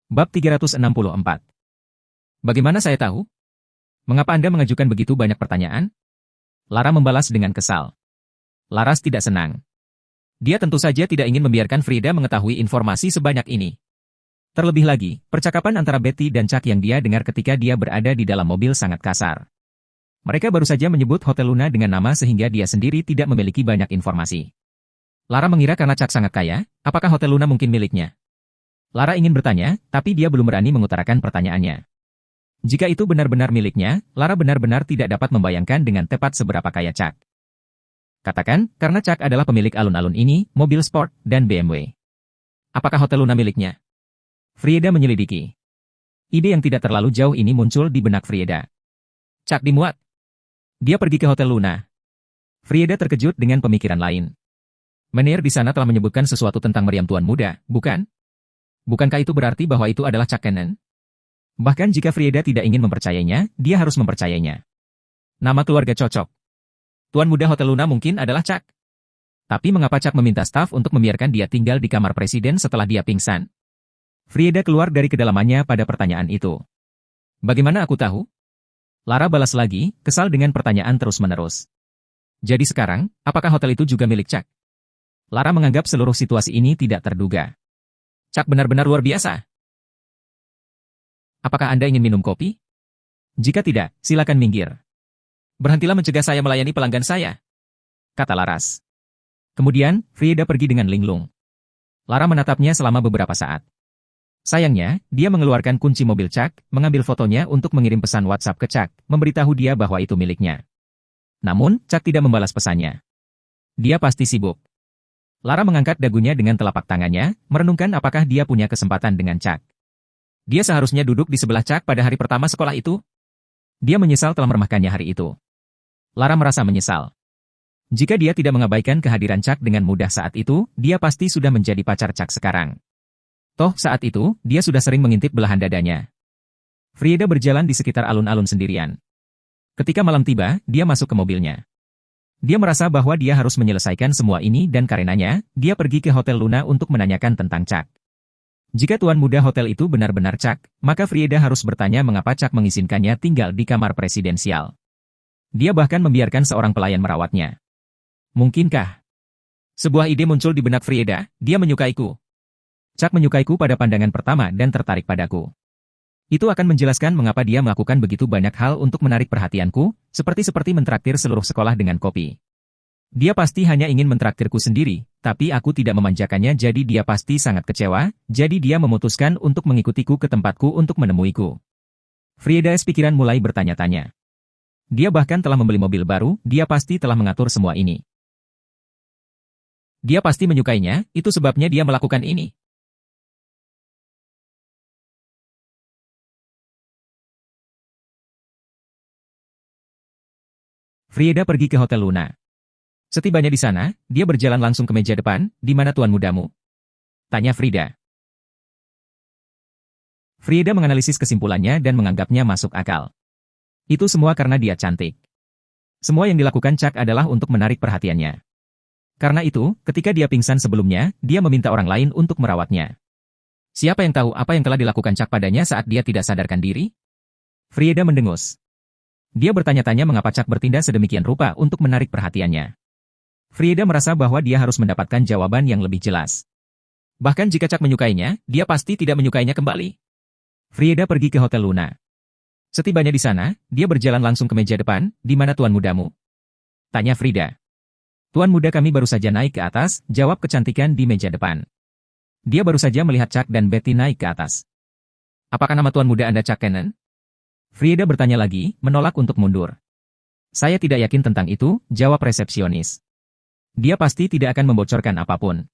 Bab 364. Bagaimana saya tahu? Mengapa Anda mengajukan begitu banyak pertanyaan? Lara membalas dengan kesal. Laras tidak senang. Dia tentu saja tidak ingin membiarkan Frida mengetahui informasi sebanyak ini. Terlebih lagi, percakapan antara Betty dan Chuck yang dia dengar ketika dia berada di dalam mobil sangat kasar. Mereka baru saja menyebut Hotel Luna dengan nama sehingga dia sendiri tidak memiliki banyak informasi. Lara mengira karena Chuck sangat kaya, apakah Hotel Luna mungkin miliknya? Lara ingin bertanya, tapi dia belum berani mengutarakan pertanyaannya. Jika itu benar-benar miliknya, Lara benar-benar tidak dapat membayangkan dengan tepat seberapa kaya Chuck. Katakan, karena Chuck adalah pemilik alun-alun ini, mobil sport, dan BMW. Apakah Hotel Luna miliknya? Frieda menyelidiki. Ide yang tidak terlalu jauh ini muncul di benak Frieda. Chuck dimuat. Dia pergi ke Hotel Luna. Frieda terkejut dengan pemikiran lain. Menir di sana telah menyebutkan sesuatu tentang meriam tuan muda, bukan? Bukankah itu berarti bahwa itu adalah Chuck Cannon? Bahkan jika Frieda tidak ingin mempercayainya, dia harus mempercayainya. Nama keluarga cocok. Tuan muda Hotel Luna mungkin adalah Chuck. Tapi mengapa Chuck meminta staf untuk membiarkan dia tinggal di kamar presiden setelah dia pingsan? Frieda keluar dari kedalamannya pada pertanyaan itu. Bagaimana aku tahu? Lara balas lagi, kesal dengan pertanyaan terus-menerus. Jadi sekarang, apakah hotel itu juga milik Chuck? Lara menganggap seluruh situasi ini tidak terduga. Chuck benar-benar luar biasa. Apakah Anda ingin minum kopi? Jika tidak, silakan minggir. Berhentilah mencegah saya melayani pelanggan saya, kata Laras. Kemudian, Frieda pergi dengan linglung. Lara menatapnya selama beberapa saat. Sayangnya, dia mengeluarkan kunci mobil Chuck, mengambil fotonya untuk mengirim pesan WhatsApp ke Chuck, memberitahu dia bahwa itu miliknya. Namun, Chuck tidak membalas pesannya. Dia pasti sibuk. Lara mengangkat dagunya dengan telapak tangannya, merenungkan apakah dia punya kesempatan dengan Chuck. Dia seharusnya duduk di sebelah Chuck pada hari pertama sekolah itu. Dia menyesal telah meremehkannya hari itu. Lara merasa menyesal. Jika dia tidak mengabaikan kehadiran Chuck dengan mudah saat itu, dia pasti sudah menjadi pacar Chuck sekarang. Toh saat itu, dia sudah sering mengintip belahan dadanya. Frieda berjalan di sekitar alun-alun sendirian. Ketika malam tiba, dia masuk ke mobilnya. Dia merasa bahwa dia harus menyelesaikan semua ini dan karenanya, dia pergi ke Hotel Luna untuk menanyakan tentang Chuck. Jika tuan muda hotel itu benar-benar Chuck, maka Frieda harus bertanya mengapa Chuck mengizinkannya tinggal di kamar presidensial. Dia bahkan membiarkan seorang pelayan merawatnya. Mungkinkah? Sebuah ide muncul di benak Frieda, dia menyukaiku. Chuck menyukaiku pada pandangan pertama dan tertarik padaku. Itu akan menjelaskan mengapa dia melakukan begitu banyak hal untuk menarik perhatianku, seperti mentraktir seluruh sekolah dengan kopi. Dia pasti hanya ingin mentraktirku sendiri, tapi aku tidak memanjakannya jadi dia pasti sangat kecewa, jadi dia memutuskan untuk mengikutiku ke tempatku untuk menemuiku. Frieda's pikiran mulai bertanya-tanya. Dia bahkan telah membeli mobil baru, dia pasti telah mengatur semua ini. Dia pasti menyukainya, itu sebabnya dia melakukan ini. Frieda pergi ke Hotel Luna. Setibanya di sana, dia berjalan langsung ke meja depan, di mana tuan mudamu? Tanya Frieda. Frieda menganalisis kesimpulannya dan menganggapnya masuk akal. Itu semua karena dia cantik. Semua yang dilakukan Chuck adalah untuk menarik perhatiannya. Karena itu, ketika dia pingsan sebelumnya, dia meminta orang lain untuk merawatnya. Siapa yang tahu apa yang telah dilakukan Chuck padanya saat dia tidak sadarkan diri? Frieda mendengus. Dia bertanya-tanya mengapa Chuck bertindak sedemikian rupa untuk menarik perhatiannya. Frieda merasa bahwa dia harus mendapatkan jawaban yang lebih jelas. Bahkan jika Chuck menyukainya, dia pasti tidak menyukainya kembali. Frieda pergi ke Hotel Luna. Setibanya di sana, dia berjalan langsung ke meja depan, di mana tuan mudamu? Tanya Frieda. Tuan muda kami baru saja naik ke atas, jawab kecantikan di meja depan. Dia baru saja melihat Chuck dan Betty naik ke atas. Apakah nama tuan muda Anda Chuck Cannon? Frieda bertanya lagi, menolak untuk mundur. Saya tidak yakin tentang itu, jawab resepsionis. Dia pasti tidak akan membocorkan apapun.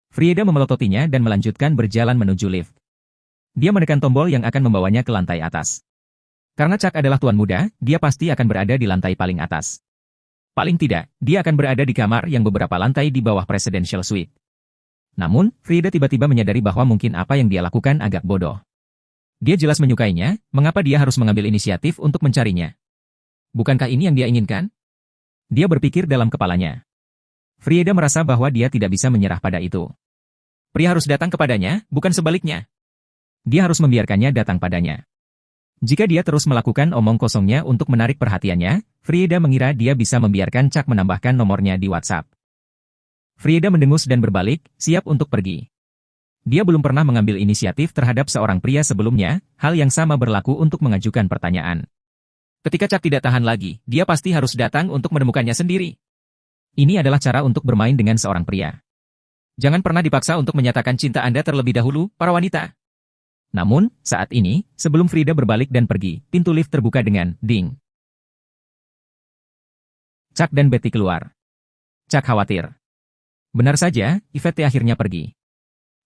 Frieda memelototinya dan melanjutkan berjalan menuju lift. Dia menekan tombol yang akan membawanya ke lantai atas. Karena Chuck adalah tuan muda, dia pasti akan berada di lantai paling atas. Paling tidak, dia akan berada di kamar yang beberapa lantai di bawah presidential suite. Namun, Frieda tiba-tiba menyadari bahwa mungkin apa yang dia lakukan agak bodoh. Dia jelas menyukainya, mengapa dia harus mengambil inisiatif untuk mencarinya? Bukankah ini yang dia inginkan? Dia berpikir dalam kepalanya. Frieda merasa bahwa dia tidak bisa menyerah pada itu. Pria harus datang kepadanya, bukan sebaliknya. Dia harus membiarkannya datang padanya. Jika dia terus melakukan omong kosongnya untuk menarik perhatiannya, Frieda mengira dia bisa membiarkan Chuck menambahkan nomornya di WhatsApp. Frieda mendengus dan berbalik, siap untuk pergi. Dia belum pernah mengambil inisiatif terhadap seorang pria sebelumnya, hal yang sama berlaku untuk mengajukan pertanyaan. Ketika Chuck tidak tahan lagi, dia pasti harus datang untuk menemukannya sendiri. Ini adalah cara untuk bermain dengan seorang pria. Jangan pernah dipaksa untuk menyatakan cinta Anda terlebih dahulu, para wanita. Namun, saat ini, sebelum Frieda berbalik dan pergi, pintu lift terbuka dengan ding. Chuck dan Betty keluar. Chuck khawatir. Benar saja, Yvette akhirnya pergi.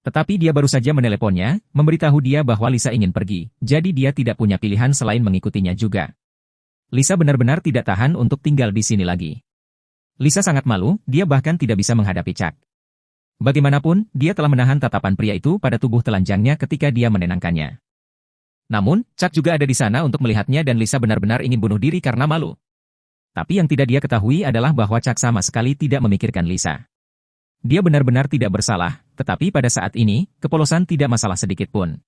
Tetapi dia baru saja meneleponnya, memberitahu dia bahwa Lisa ingin pergi, jadi dia tidak punya pilihan selain mengikutinya juga. Lisa benar-benar tidak tahan untuk tinggal di sini lagi. Lisa sangat malu, dia bahkan tidak bisa menghadapi Chuck. Bagaimanapun, dia telah menahan tatapan pria itu pada tubuh telanjangnya ketika dia menenangkannya. Namun, Chuck juga ada di sana untuk melihatnya dan Lisa benar-benar ingin bunuh diri karena malu. Tapi yang tidak dia ketahui adalah bahwa Chuck sama sekali tidak memikirkan Lisa. Dia benar-benar tidak bersalah, tetapi pada saat ini, kepolosan tidak masalah sedikit pun.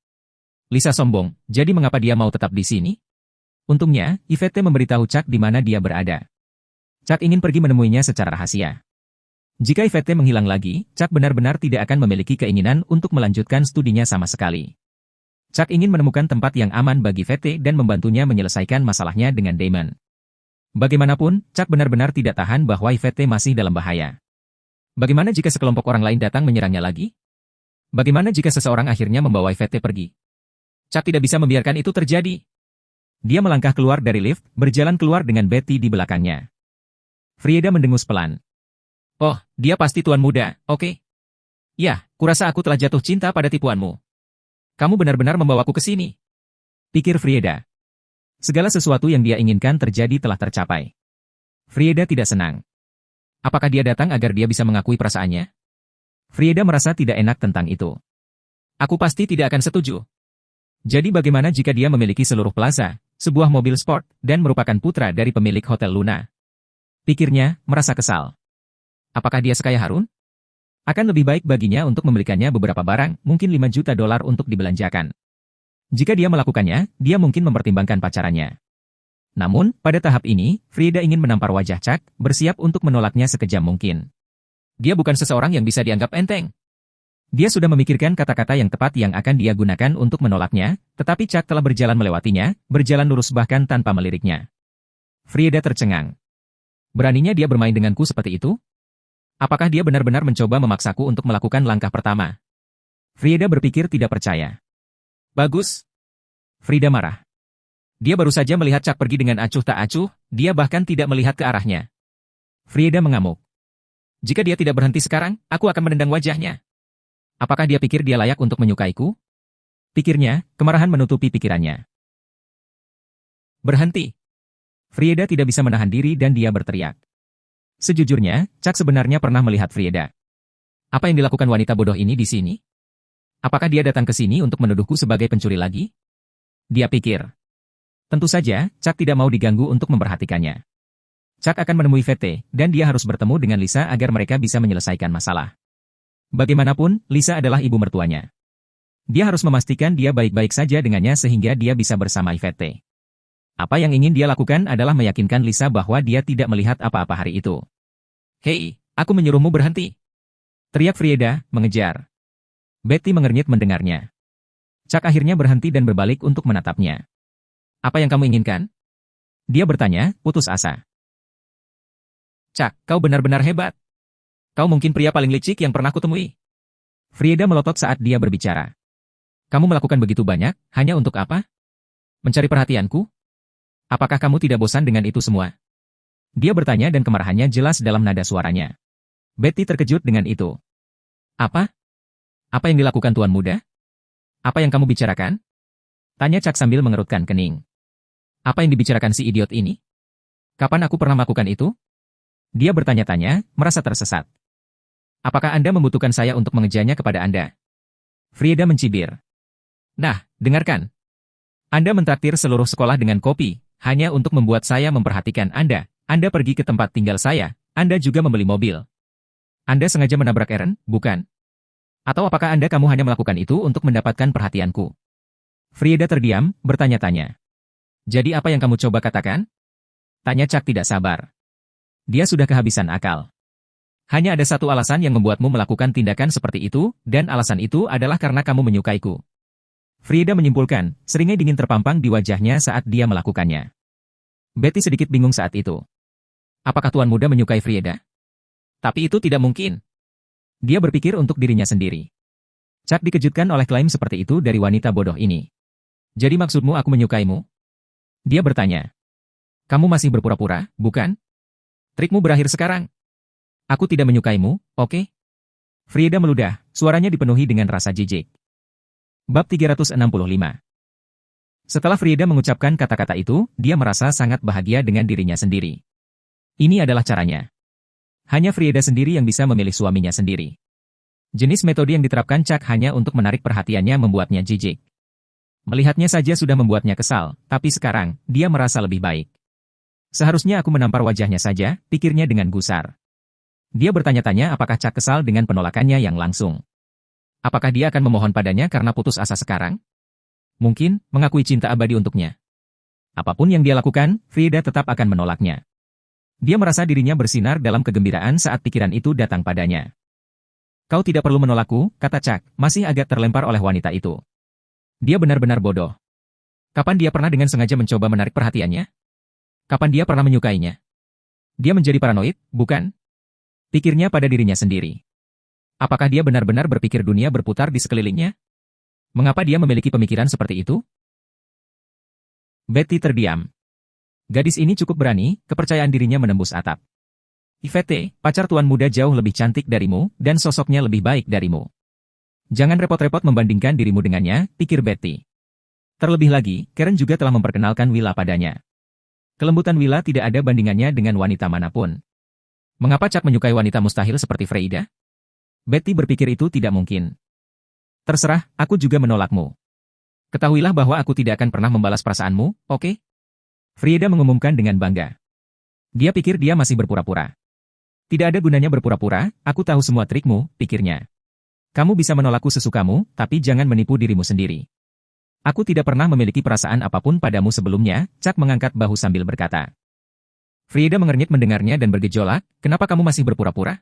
Lisa sombong, jadi mengapa dia mau tetap di sini? Untungnya, Yvette memberitahu Chuck di mana dia berada. Chuck ingin pergi menemuinya secara rahasia. Jika Yvette menghilang lagi, Chuck benar-benar tidak akan memiliki keinginan untuk melanjutkan studinya sama sekali. Chuck ingin menemukan tempat yang aman bagi Yvette dan membantunya menyelesaikan masalahnya dengan Damon. Bagaimanapun, Chuck benar-benar tidak tahan bahwa Yvette masih dalam bahaya. Bagaimana jika sekelompok orang lain datang menyerangnya lagi? Bagaimana jika seseorang akhirnya membawa Yvette pergi? Chuck tidak bisa membiarkan itu terjadi. Dia melangkah keluar dari lift, berjalan keluar dengan Betty di belakangnya. Frieda mendengus pelan. Oh, dia pasti tuan muda, oke? Ya, kurasa aku telah jatuh cinta pada tipuanmu. Kamu benar-benar membawaku ke sini. Pikir Frieda. Segala sesuatu yang dia inginkan terjadi telah tercapai. Frieda tidak senang. Apakah dia datang agar dia bisa mengakui perasaannya? Frieda merasa tidak enak tentang itu. Aku pasti tidak akan setuju. Jadi bagaimana jika dia memiliki seluruh plaza, sebuah mobil sport, dan merupakan putra dari pemilik Hotel Luna? Pikirnya, merasa kesal. Apakah dia sekaya Harun? Akan lebih baik baginya untuk membelikannya beberapa barang, mungkin $5 juta untuk dibelanjakan. Jika dia melakukannya, dia mungkin mempertimbangkan pacarannya. Namun, pada tahap ini, Frieda ingin menampar wajah Chuck, bersiap untuk menolaknya sekejam mungkin. Dia bukan seseorang yang bisa dianggap enteng. Dia sudah memikirkan kata-kata yang tepat yang akan dia gunakan untuk menolaknya, tetapi Chuck telah berjalan melewatinya, berjalan lurus bahkan tanpa meliriknya. Frieda tercengang. Beraninya dia bermain denganku seperti itu? Apakah dia benar-benar mencoba memaksaku untuk melakukan langkah pertama? Frieda berpikir tidak percaya. Bagus. Frieda marah. Dia baru saja melihat Chuck pergi dengan acuh tak acuh, dia bahkan tidak melihat ke arahnya. Frieda mengamuk. Jika dia tidak berhenti sekarang, aku akan menendang wajahnya. Apakah dia pikir dia layak untuk menyukaiku? Pikirnya, kemarahan menutupi pikirannya. Berhenti. Frieda tidak bisa menahan diri dan dia berteriak. Sejujurnya, Chuck sebenarnya pernah melihat Frieda. Apa yang dilakukan wanita bodoh ini di sini? Apakah dia datang ke sini untuk menuduhku sebagai pencuri lagi? Dia pikir. Tentu saja, Chuck tidak mau diganggu untuk memperhatikannya. Chuck akan menemui Yvette, dan dia harus bertemu dengan Lisa agar mereka bisa menyelesaikan masalah. Bagaimanapun, Lisa adalah ibu mertuanya. Dia harus memastikan dia baik-baik saja dengannya sehingga dia bisa bersama Yvette. Apa yang ingin dia lakukan adalah meyakinkan Lisa bahwa dia tidak melihat apa-apa hari itu. Hei, aku menyuruhmu berhenti. Teriak Frieda, mengejar. Betty mengernyit mendengarnya. Chuck akhirnya berhenti dan berbalik untuk menatapnya. Apa yang kamu inginkan? Dia bertanya, putus asa. Chuck, kau benar-benar hebat. Kau mungkin pria paling licik yang pernah kutemui. Frieda melotot saat dia berbicara. Kamu melakukan begitu banyak, hanya untuk apa? Mencari perhatianku? Apakah kamu tidak bosan dengan itu semua? Dia bertanya dan kemarahannya jelas dalam nada suaranya. Betty terkejut dengan itu. Apa? Apa yang dilakukan tuan muda? Apa yang kamu bicarakan? Tanya Chuck sambil mengerutkan kening. Apa yang dibicarakan si idiot ini? Kapan aku pernah melakukan itu? Dia bertanya-tanya, merasa tersesat. Apakah Anda membutuhkan saya untuk mengejarnya kepada Anda? Frieda mencibir. Nah, dengarkan. Anda mentraktir seluruh sekolah dengan kopi, hanya untuk membuat saya memperhatikan Anda. Anda pergi ke tempat tinggal saya, Anda juga membeli mobil. Anda sengaja menabrak Aaron, bukan? Atau apakah kamu hanya melakukan itu untuk mendapatkan perhatianku? Frieda terdiam, bertanya-tanya. Jadi apa yang kamu coba katakan? Tanya Chuck tidak sabar. Dia sudah kehabisan akal. Hanya ada satu alasan yang membuatmu melakukan tindakan seperti itu, dan alasan itu adalah karena kamu menyukaiku. Frieda menyimpulkan, seringai dingin terpampang di wajahnya saat dia melakukannya. Betty sedikit bingung saat itu. Apakah tuan muda menyukai Frieda? Tapi itu tidak mungkin. Dia berpikir untuk dirinya sendiri. Chuck dikejutkan oleh klaim seperti itu dari wanita bodoh ini. Jadi maksudmu aku menyukaimu? Dia bertanya. Kamu masih berpura-pura, bukan? Trikmu berakhir sekarang. Aku tidak menyukaimu, oke? Frieda meludah, suaranya dipenuhi dengan rasa jijik. Bab 365. Setelah Frieda mengucapkan kata-kata itu, dia merasa sangat bahagia dengan dirinya sendiri. Ini adalah caranya. Hanya Frieda sendiri yang bisa memilih suaminya sendiri. Jenis metode yang diterapkan Chuck hanya untuk menarik perhatiannya membuatnya jijik. Melihatnya saja sudah membuatnya kesal, tapi sekarang, dia merasa lebih baik. Seharusnya aku menampar wajahnya saja, pikirnya dengan gusar. Dia bertanya-tanya apakah Chuck kesal dengan penolakannya yang langsung. Apakah dia akan memohon padanya karena putus asa sekarang? Mungkin, mengakui cinta abadi untuknya. Apapun yang dia lakukan, Frieda tetap akan menolaknya. Dia merasa dirinya bersinar dalam kegembiraan saat pikiran itu datang padanya. Kau tidak perlu menolakku, kata Chuck, masih agak terlempar oleh wanita itu. Dia benar-benar bodoh. Kapan dia pernah dengan sengaja mencoba menarik perhatiannya? Kapan dia pernah menyukainya? Dia menjadi paranoid, bukan? Pikirnya pada dirinya sendiri. Apakah dia benar-benar berpikir dunia berputar di sekelilingnya? Mengapa dia memiliki pemikiran seperti itu? Betty terdiam. Gadis ini cukup berani, kepercayaan dirinya menembus atap. Yvette, pacar tuan muda jauh lebih cantik darimu, dan sosoknya lebih baik darimu. Jangan repot-repot membandingkan dirimu dengannya, pikir Betty. Terlebih lagi, Karen juga telah memperkenalkan Willa padanya. Kelembutan Willa tidak ada bandingannya dengan wanita manapun. Mengapa Chuck menyukai wanita mustahil seperti Frieda? Betty berpikir itu tidak mungkin. Terserah, aku juga menolakmu. Ketahuilah bahwa aku tidak akan pernah membalas perasaanmu, oke? Frieda mengumumkan dengan bangga. Dia pikir dia masih berpura-pura. Tidak ada gunanya berpura-pura, aku tahu semua trikmu, pikirnya. Kamu bisa menolakku sesukamu, tapi jangan menipu dirimu sendiri. Aku tidak pernah memiliki perasaan apapun padamu sebelumnya, Chuck mengangkat bahu sambil berkata. Frieda mengernyit mendengarnya dan bergejolak, kenapa kamu masih berpura-pura?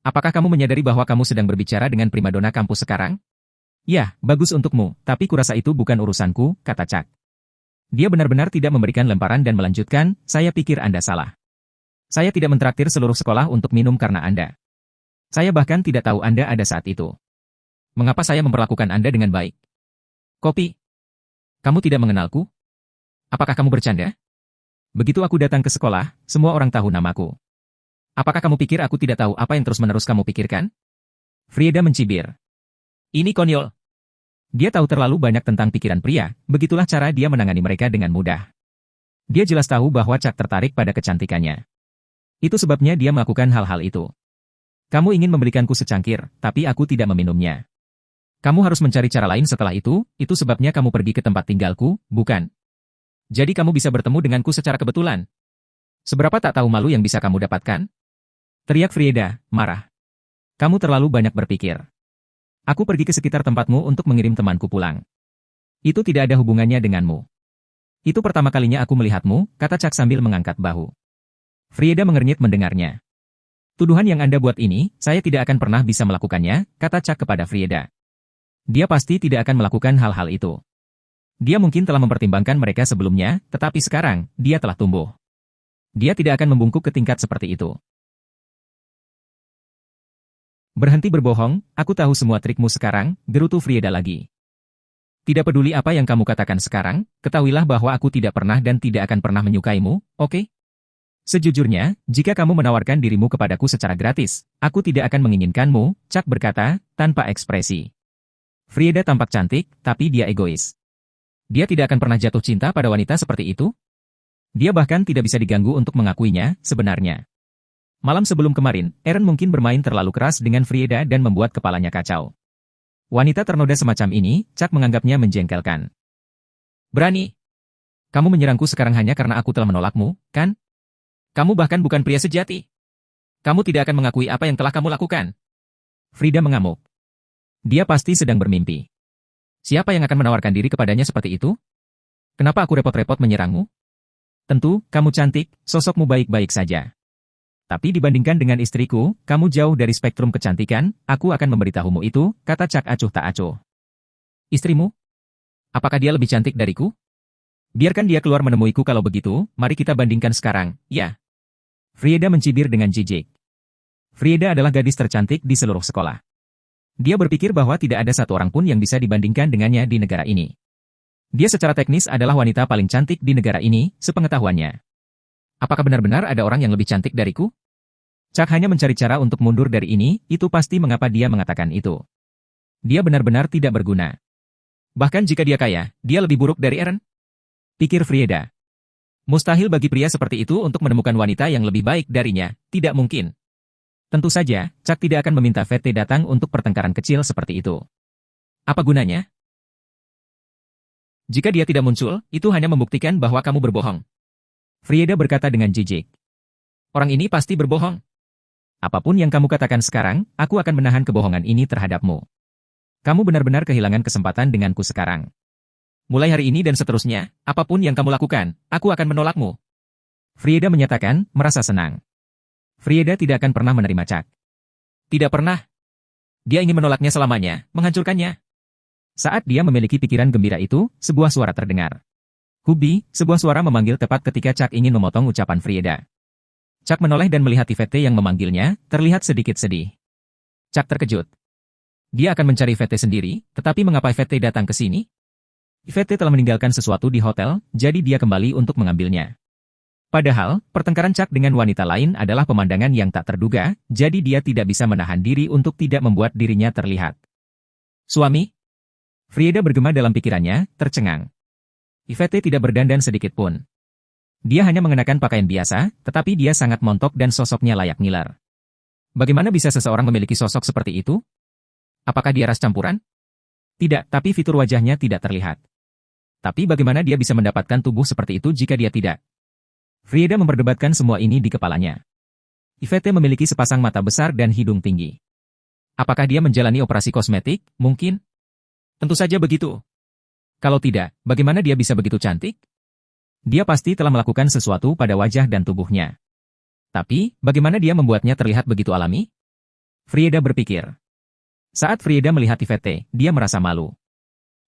Apakah kamu menyadari bahwa kamu sedang berbicara dengan primadona kampus sekarang? Ya, bagus untukmu, tapi kurasa itu bukan urusanku, kata Chuck. Dia benar-benar tidak memberikan lemparan dan melanjutkan, saya pikir Anda salah. Saya tidak mentraktir seluruh sekolah untuk minum karena Anda. Saya bahkan tidak tahu Anda ada saat itu. Mengapa saya memperlakukan Anda dengan baik? Kopi. Kamu tidak mengenalku? Apakah kamu bercanda? Begitu aku datang ke sekolah, semua orang tahu namaku. Apakah kamu pikir aku tidak tahu apa yang terus-menerus kamu pikirkan? Frieda mencibir. Ini konyol. Dia tahu terlalu banyak tentang pikiran pria, begitulah cara dia menangani mereka dengan mudah. Dia jelas tahu bahwa Chuck tertarik pada kecantikannya. Itu sebabnya dia melakukan hal-hal itu. Kamu ingin membelikanku secangkir, tapi aku tidak meminumnya. Kamu harus mencari cara lain setelah itu sebabnya kamu pergi ke tempat tinggalku, bukan? Jadi kamu bisa bertemu denganku secara kebetulan. Seberapa tak tahu malu yang bisa kamu dapatkan? Teriak Frieda, marah. Kamu terlalu banyak berpikir. Aku pergi ke sekitar tempatmu untuk mengirim temanku pulang. Itu tidak ada hubungannya denganmu. Itu pertama kalinya aku melihatmu, kata Chuck sambil mengangkat bahu. Frieda mengernyit mendengarnya. Tuduhan yang Anda buat ini, saya tidak akan pernah bisa melakukannya, kata Chuck kepada Frieda. Dia pasti tidak akan melakukan hal-hal itu. Dia mungkin telah mempertimbangkan mereka sebelumnya, tetapi sekarang, dia telah tumbuh. Dia tidak akan membungkuk ke tingkat seperti itu. Berhenti berbohong, aku tahu semua trikmu sekarang, gerutu Frieda lagi. Tidak peduli apa yang kamu katakan sekarang, ketahuilah bahwa aku tidak pernah dan tidak akan pernah menyukaimu, oke? Sejujurnya, jika kamu menawarkan dirimu kepadaku secara gratis, aku tidak akan menginginkanmu, Chuck berkata, tanpa ekspresi. Frieda tampak cantik, tapi dia egois. Dia tidak akan pernah jatuh cinta pada wanita seperti itu? Dia bahkan tidak bisa diganggu untuk mengakuinya, sebenarnya. Malam sebelum kemarin, Aaron mungkin bermain terlalu keras dengan Frieda dan membuat kepalanya kacau. Wanita ternoda semacam ini, Chuck menganggapnya menjengkelkan. Berani? Kamu menyerangku sekarang hanya karena aku telah menolakmu, kan? Kamu bahkan bukan pria sejati. Kamu tidak akan mengakui apa yang telah kamu lakukan. Frieda mengamuk. Dia pasti sedang bermimpi. Siapa yang akan menawarkan diri kepadanya seperti itu? Kenapa aku repot-repot menyerangmu? Tentu, kamu cantik, sosokmu baik-baik saja. Tapi dibandingkan dengan istriku, kamu jauh dari spektrum kecantikan, aku akan memberitahumu itu, kata Cak acuh tak acuh. Istrimu? Apakah dia lebih cantik dariku? Biarkan dia keluar menemuiku kalau begitu, mari kita bandingkan sekarang, ya. Frieda mencibir dengan jijik. Frieda adalah gadis tercantik di seluruh sekolah. Dia berpikir bahwa tidak ada satu orang pun yang bisa dibandingkan dengannya di negara ini. Dia secara teknis adalah wanita paling cantik di negara ini, sepengetahuannya. Apakah benar-benar ada orang yang lebih cantik dariku? Cak hanya mencari cara untuk mundur dari ini, itu pasti mengapa dia mengatakan itu. Dia benar-benar tidak berguna. Bahkan jika dia kaya, dia lebih buruk dari Eren? Pikir Frieda. Mustahil bagi pria seperti itu untuk menemukan wanita yang lebih baik darinya, tidak mungkin. Tentu saja, Cak tidak akan meminta VT datang untuk pertengkaran kecil seperti itu. Apa gunanya? Jika dia tidak muncul, itu hanya membuktikan bahwa kamu berbohong. Frieda berkata dengan jijik. Orang ini pasti berbohong. Apapun yang kamu katakan sekarang, aku akan menahan kebohongan ini terhadapmu. Kamu benar-benar kehilangan kesempatan denganku sekarang. Mulai hari ini dan seterusnya, apapun yang kamu lakukan, aku akan menolakmu. Frieda menyatakan, merasa senang. Frieda tidak akan pernah menerima Cak. Tidak pernah. Dia ingin menolaknya selamanya, menghancurkannya. Saat dia memiliki pikiran gembira itu, sebuah suara terdengar. Hubi, sebuah suara memanggil tepat ketika Cak ingin memotong ucapan Frieda. Cak menoleh dan melihat Yvette yang memanggilnya, terlihat sedikit sedih. Cak terkejut. Dia akan mencari Yvette sendiri, tetapi mengapa Yvette datang ke sini? Yvette telah meninggalkan sesuatu di hotel, jadi dia kembali untuk mengambilnya. Padahal, pertengkaran Cak dengan wanita lain adalah pemandangan yang tak terduga, jadi dia tidak bisa menahan diri untuk tidak membuat dirinya terlihat. Suami? Frieda bergema dalam pikirannya, tercengang. Yvette tidak berdandan sedikit pun. Dia hanya mengenakan pakaian biasa, tetapi dia sangat montok dan sosoknya layak ngiler. Bagaimana bisa seseorang memiliki sosok seperti itu? Apakah dia ras campuran? Tidak, tapi fitur wajahnya tidak terlihat. Tapi bagaimana dia bisa mendapatkan tubuh seperti itu jika dia tidak? Frieda memperdebatkan semua ini di kepalanya. Yvette memiliki sepasang mata besar dan hidung tinggi. Apakah dia menjalani operasi kosmetik? Mungkin. Tentu saja begitu. Kalau tidak, bagaimana dia bisa begitu cantik? Dia pasti telah melakukan sesuatu pada wajah dan tubuhnya. Tapi, bagaimana dia membuatnya terlihat begitu alami? Frieda berpikir. Saat Frieda melihat Yvette, dia merasa malu.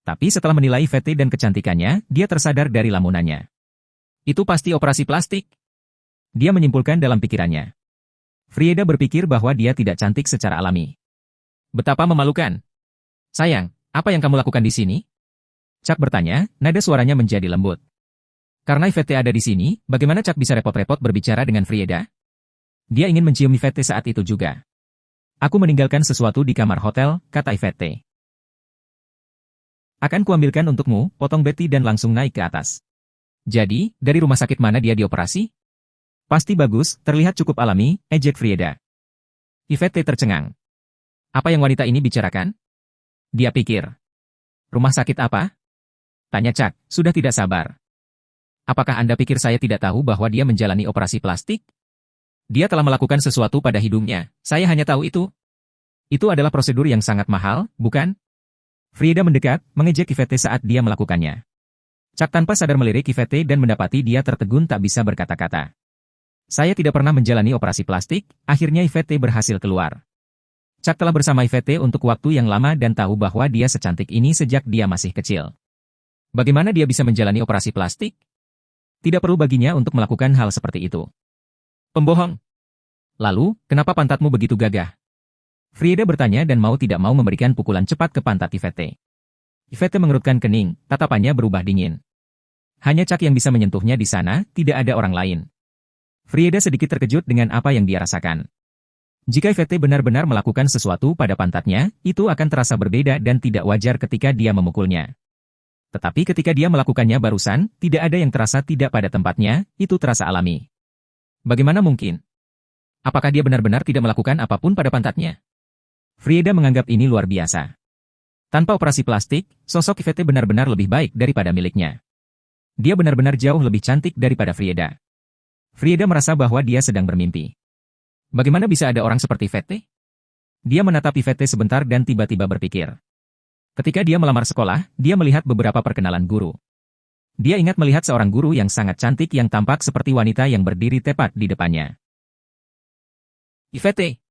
Tapi setelah menilai Yvette dan kecantikannya, dia tersadar dari lamunannya. Itu pasti operasi plastik. Dia menyimpulkan dalam pikirannya. Frieda berpikir bahwa dia tidak cantik secara alami. Betapa memalukan. Sayang, apa yang kamu lakukan di sini? Cak bertanya, nada suaranya menjadi lembut. Karena Yvette ada di sini, bagaimana Cak bisa repot-repot berbicara dengan Frieda? Dia ingin mencium Yvette saat itu juga. Aku meninggalkan sesuatu di kamar hotel, kata Yvette. Akan kuambilkan untukmu, potong Betty dan langsung naik ke atas. Jadi, dari rumah sakit mana dia dioperasi? Pasti bagus, terlihat cukup alami, ejek Frieda. Yvette tercengang. Apa yang wanita ini bicarakan? Dia pikir. Rumah sakit apa? Tanya Cak, sudah tidak sabar. Apakah Anda pikir saya tidak tahu bahwa dia menjalani operasi plastik? Dia telah melakukan sesuatu pada hidungnya, saya hanya tahu itu. Itu adalah prosedur yang sangat mahal, bukan? Frieda mendekat, mengejek Yvette saat dia melakukannya. Cak tanpa sadar melirik Yvette dan mendapati dia tertegun tak bisa berkata-kata. Saya tidak pernah menjalani operasi plastik, akhirnya Yvette berhasil keluar. Cak telah bersama Yvette untuk waktu yang lama dan tahu bahwa dia secantik ini sejak dia masih kecil. Bagaimana dia bisa menjalani operasi plastik? Tidak perlu baginya untuk melakukan hal seperti itu. Pembohong. Lalu, kenapa pantatmu begitu gagah? Frieda bertanya dan mau tidak mau memberikan pukulan cepat ke pantat Yvette. Yvette mengerutkan kening, tatapannya berubah dingin. Hanya Cak yang bisa menyentuhnya di sana, tidak ada orang lain. Frieda sedikit terkejut dengan apa yang dia rasakan. Jika Yvette benar-benar melakukan sesuatu pada pantatnya, itu akan terasa berbeda dan tidak wajar ketika dia memukulnya. Tetapi ketika dia melakukannya barusan, tidak ada yang terasa tidak pada tempatnya, itu terasa alami. Bagaimana mungkin? Apakah dia benar-benar tidak melakukan apapun pada pantatnya? Frieda menganggap ini luar biasa. Tanpa operasi plastik, sosok Yvette benar-benar lebih baik daripada miliknya. Dia benar-benar jauh lebih cantik daripada Frieda. Frieda merasa bahwa dia sedang bermimpi. Bagaimana bisa ada orang seperti Yvette? Dia menatap Yvette sebentar dan tiba-tiba berpikir. Ketika dia melamar sekolah, dia melihat beberapa perkenalan guru. Dia ingat melihat seorang guru yang sangat cantik yang tampak seperti wanita yang berdiri tepat di depannya. Yvette.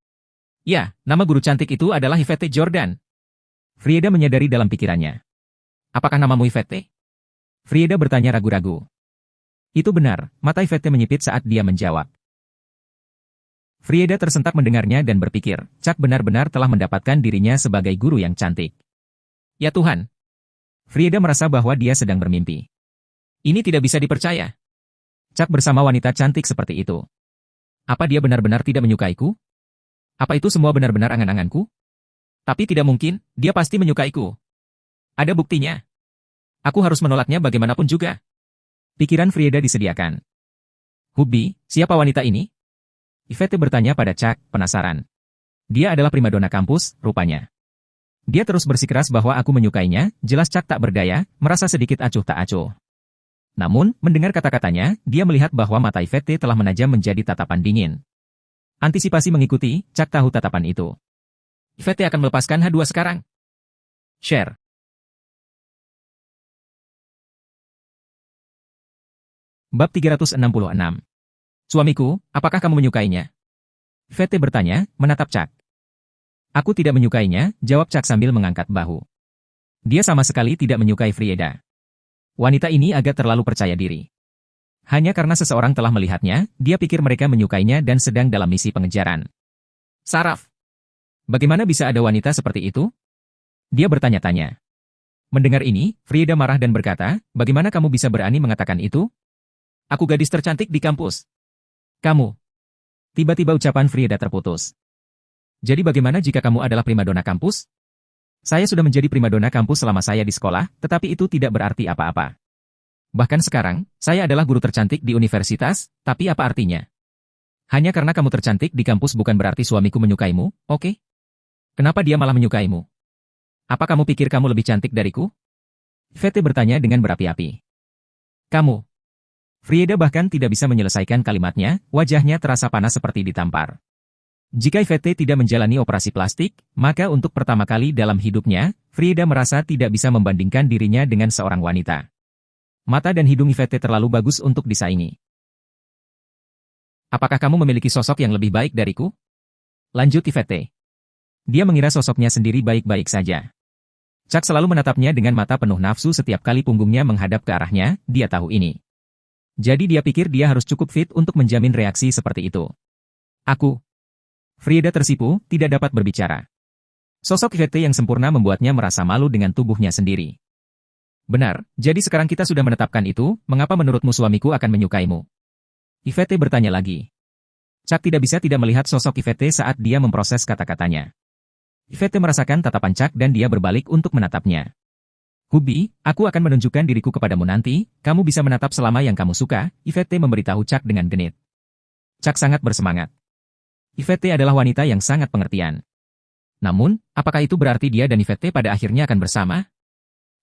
Ya, nama guru cantik itu adalah Yvette Jordan. Frieda menyadari dalam pikirannya. Apakah namamu Yvette? Frieda bertanya ragu-ragu. Itu benar, mata Yvette menyipit saat dia menjawab. Frieda tersentak mendengarnya dan berpikir, Chuck benar-benar telah mendapatkan dirinya sebagai guru yang cantik. Ya Tuhan. Frieda merasa bahwa dia sedang bermimpi. Ini tidak bisa dipercaya. Chuck bersama wanita cantik seperti itu. Apa dia benar-benar tidak menyukaiku? Apa itu semua benar-benar angan-anganku? Tapi tidak mungkin, dia pasti menyukaiku. Ada buktinya. Aku harus menolaknya bagaimanapun juga. Pikiran Frieda disediakan. Hubby, siapa wanita ini? Yvette bertanya pada Chuck, penasaran. Dia adalah primadona kampus, rupanya. Dia terus bersikeras bahwa aku menyukainya, jelas Chuck tak berdaya, merasa sedikit acuh tak acuh. Namun, mendengar kata-katanya, dia melihat bahwa mata Yvette telah menajam menjadi tatapan dingin. Antisipasi mengikuti, Chuck tahu tatapan itu. Yvette akan melepaskan H2 sekarang. Share. Bab 366. Suamiku, apakah kamu menyukainya? Yvette bertanya, menatap Chuck. Aku tidak menyukainya, jawab Chuck sambil mengangkat bahu. Dia sama sekali tidak menyukai Frieda. Wanita ini agak terlalu percaya diri. Hanya karena seseorang telah melihatnya, dia pikir mereka menyukainya dan sedang dalam misi pengejaran. Saraf. Bagaimana bisa ada wanita seperti itu? Dia bertanya-tanya. Mendengar ini, Frieda marah dan berkata, bagaimana kamu bisa berani mengatakan itu? Aku gadis tercantik di kampus. Kamu. Tiba-tiba ucapan Frieda terputus. Jadi bagaimana jika kamu adalah primadona kampus? Saya sudah menjadi primadona kampus selama saya di sekolah, tetapi itu tidak berarti apa-apa. Bahkan sekarang, saya adalah guru tercantik di universitas, tapi apa artinya? Hanya karena kamu tercantik di kampus bukan berarti suamiku menyukaimu, oke? Kenapa dia malah menyukaimu? Apa kamu pikir kamu lebih cantik dariku? Yvette bertanya dengan berapi-api. Kamu. Frieda bahkan tidak bisa menyelesaikan kalimatnya, wajahnya terasa panas seperti ditampar. Jika Yvette tidak menjalani operasi plastik, maka untuk pertama kali dalam hidupnya, Frieda merasa tidak bisa membandingkan dirinya dengan seorang wanita. Mata dan hidung Yvette terlalu bagus untuk disaingi. Apakah kamu memiliki sosok yang lebih baik dariku? Lanjut Yvette. Dia mengira sosoknya sendiri baik-baik saja. Chuck selalu menatapnya dengan mata penuh nafsu setiap kali punggungnya menghadap ke arahnya, dia tahu ini. Jadi dia pikir dia harus cukup fit untuk menjamin reaksi seperti itu. Aku. Frieda tersipu, tidak dapat berbicara. Sosok Yvette yang sempurna membuatnya merasa malu dengan tubuhnya sendiri. Benar, jadi sekarang kita sudah menetapkan itu, mengapa menurutmu suamiku akan menyukaimu? Yvette bertanya lagi. Chuck tidak bisa tidak melihat sosok Yvette saat dia memproses kata-katanya. Yvette merasakan tatapan Chuck dan dia berbalik untuk menatapnya. Hubby, aku akan menunjukkan diriku kepadamu nanti, kamu bisa menatap selama yang kamu suka, Yvette memberitahu Chuck dengan genit. Chuck sangat bersemangat. Yvette adalah wanita yang sangat pengertian. Namun, apakah itu berarti dia dan Yvette pada akhirnya akan bersama?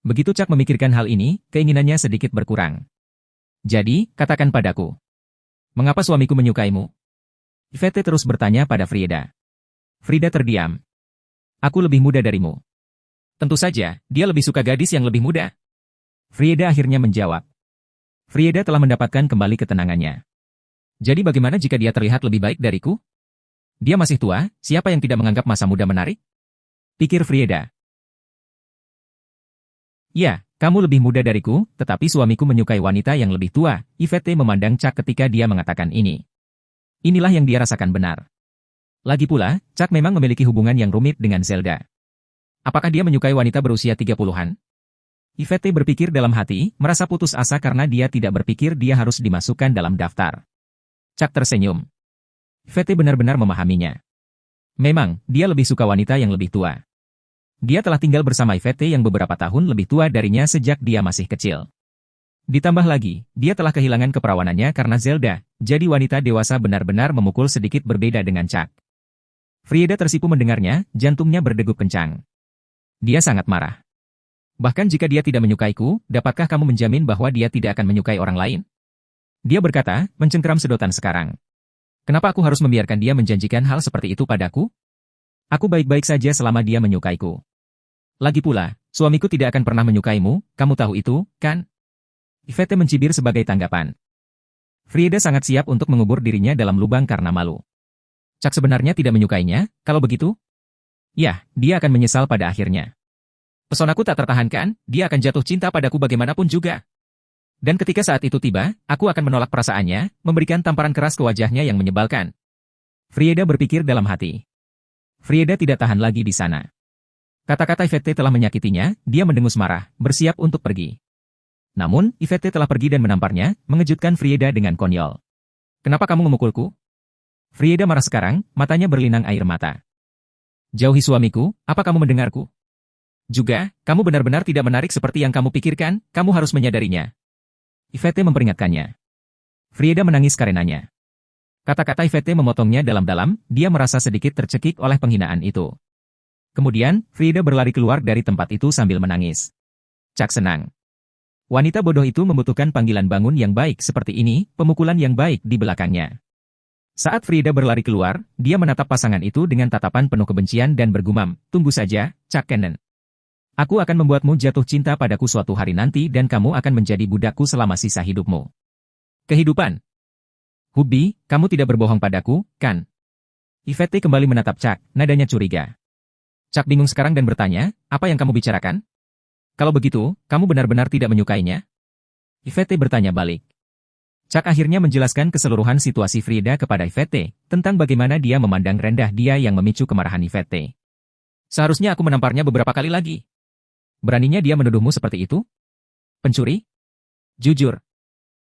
Begitu Chuck memikirkan hal ini, keinginannya sedikit berkurang. Jadi, katakan padaku. Mengapa suamiku menyukaimu? Yvette terus bertanya pada Frieda. Frieda terdiam. Aku lebih muda darimu. Tentu saja, dia lebih suka gadis yang lebih muda. Frieda akhirnya menjawab. Frieda telah mendapatkan kembali ketenangannya. Jadi bagaimana jika dia terlihat lebih baik dariku? Dia masih tua, siapa yang tidak menganggap masa muda menarik? Pikir Frieda. Ya, kamu lebih muda dariku, tetapi suamiku menyukai wanita yang lebih tua, Yvette memandang Chuck ketika dia mengatakan ini. Inilah yang dia rasakan benar. Lagi pula, Chuck memang memiliki hubungan yang rumit dengan Zelda. Apakah dia menyukai wanita berusia 30-an? Yvette berpikir dalam hati, merasa putus asa karena dia tidak berpikir dia harus dimasukkan dalam daftar. Chuck tersenyum. Yvette benar-benar memahaminya. Memang, dia lebih suka wanita yang lebih tua. Dia telah tinggal bersama Yvette yang beberapa tahun lebih tua darinya sejak dia masih kecil. Ditambah lagi, dia telah kehilangan keperawanannya karena Zelda, jadi wanita dewasa benar-benar memukul sedikit berbeda dengan Chuck. Frieda tersipu mendengarnya, jantungnya berdegup kencang. Dia sangat marah. Bahkan jika dia tidak menyukaiku, dapatkah kamu menjamin bahwa dia tidak akan menyukai orang lain? Dia berkata, mencengkeram sedotan sekarang. Kenapa aku harus membiarkan dia menjanjikan hal seperti itu padaku? Aku baik-baik saja selama dia menyukaiku. Lagi pula, Suamiku tidak akan pernah menyukaimu, kamu tahu itu, kan? Yvette mencibir sebagai tanggapan. Frieda sangat siap untuk mengubur dirinya dalam lubang karena malu. Chuck sebenarnya tidak menyukainya, kalau begitu? Ya, dia akan menyesal pada akhirnya. Pesonaku tak tertahankan, dia akan jatuh cinta padaku bagaimanapun juga. Dan ketika saat itu tiba, aku akan menolak perasaannya, memberikan tamparan keras ke wajahnya yang menyebalkan. Frieda berpikir dalam hati. Frieda tidak tahan lagi di sana. Kata-kata Yvette telah menyakitinya, dia mendengus marah, bersiap untuk pergi. Namun, Yvette telah pergi dan menamparnya, mengejutkan Frieda dengan konyol. Kenapa kamu memukulku? Frieda marah sekarang, matanya berlinang air mata. Jauhi suamiku, apa kamu mendengarku? Juga, kamu benar-benar tidak menarik seperti yang kamu pikirkan, kamu harus menyadarinya. Yvette memperingatkannya. Frieda menangis karenanya. Kata-kata Yvette memotongnya dalam-dalam, dia merasa sedikit tercekik oleh penghinaan itu. Kemudian, Frieda berlari keluar dari tempat itu sambil menangis. Chuck senang. Wanita bodoh itu membutuhkan panggilan bangun yang baik seperti ini, pemukulan yang baik di belakangnya. Saat Frieda berlari keluar, dia menatap pasangan itu dengan tatapan penuh kebencian dan bergumam, tunggu saja, Chuck Cannon. Aku akan membuatmu jatuh cinta padaku suatu hari nanti dan kamu akan menjadi budakku selama sisa hidupmu. Kehidupan. Hubby, kamu tidak berbohong padaku, kan? Yvette kembali menatap Chuck, nadanya curiga. Chuck bingung sekarang dan bertanya, apa yang kamu bicarakan? Kalau begitu, kamu benar-benar tidak menyukainya? Yvette bertanya balik. Chuck akhirnya menjelaskan keseluruhan situasi Frieda kepada Yvette, tentang bagaimana dia memandang rendah dia yang memicu kemarahan Yvette. Seharusnya aku menamparnya beberapa kali lagi. Beraninya dia menuduhmu seperti itu? Pencuri? Jujur.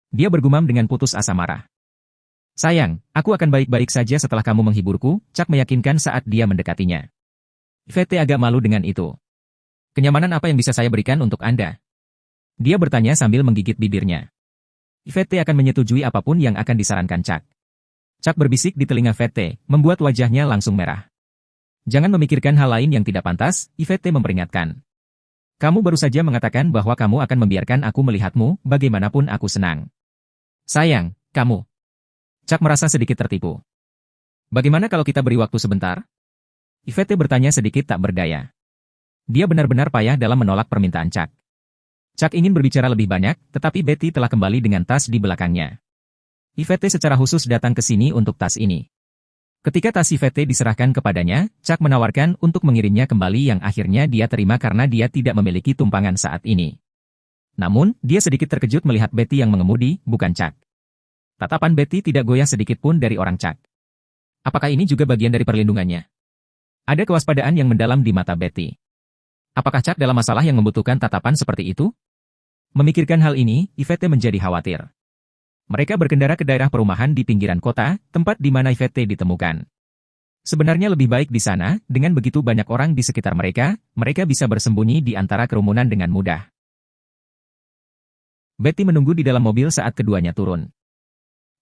Dia bergumam dengan putus asa marah. Sayang, aku akan baik-baik saja setelah kamu menghiburku, Chuck meyakinkan saat dia mendekatinya. Yvette agak malu dengan itu. Kenyamanan apa yang bisa saya berikan untuk Anda? Dia bertanya sambil menggigit bibirnya. Yvette akan menyetujui apapun yang akan disarankan Chuck. Chuck berbisik di telinga Yvette, membuat wajahnya langsung merah. Jangan memikirkan hal lain yang tidak pantas, Yvette memperingatkan. Kamu baru saja mengatakan bahwa kamu akan membiarkan aku melihatmu, bagaimanapun aku senang. Sayang, kamu. Chuck merasa sedikit tertipu. Bagaimana kalau kita beri waktu sebentar? Yvette bertanya sedikit tak berdaya. Dia benar-benar payah dalam menolak permintaan Chuck. Chuck ingin berbicara lebih banyak, tetapi Betty telah kembali dengan tas di belakangnya. Yvette secara khusus datang ke sini untuk tas ini. Ketika tas Yvette diserahkan kepadanya, Chuck menawarkan untuk mengirimnya kembali yang akhirnya dia terima karena dia tidak memiliki tumpangan saat ini. Namun, dia sedikit terkejut melihat Betty yang mengemudi, bukan Chuck. Tatapan Betty tidak goyah sedikit pun dari orang Chuck. Apakah ini juga bagian dari perlindungannya? Ada kewaspadaan yang mendalam di mata Betty. Apakah Chuck dalam masalah yang membutuhkan tatapan seperti itu? Memikirkan hal ini, Yvette menjadi khawatir. Mereka berkendara ke daerah perumahan di pinggiran kota, tempat di mana Yvette ditemukan. Sebenarnya lebih baik di sana, dengan begitu banyak orang di sekitar mereka bisa bersembunyi di antara kerumunan dengan mudah. Betty menunggu di dalam mobil saat keduanya turun.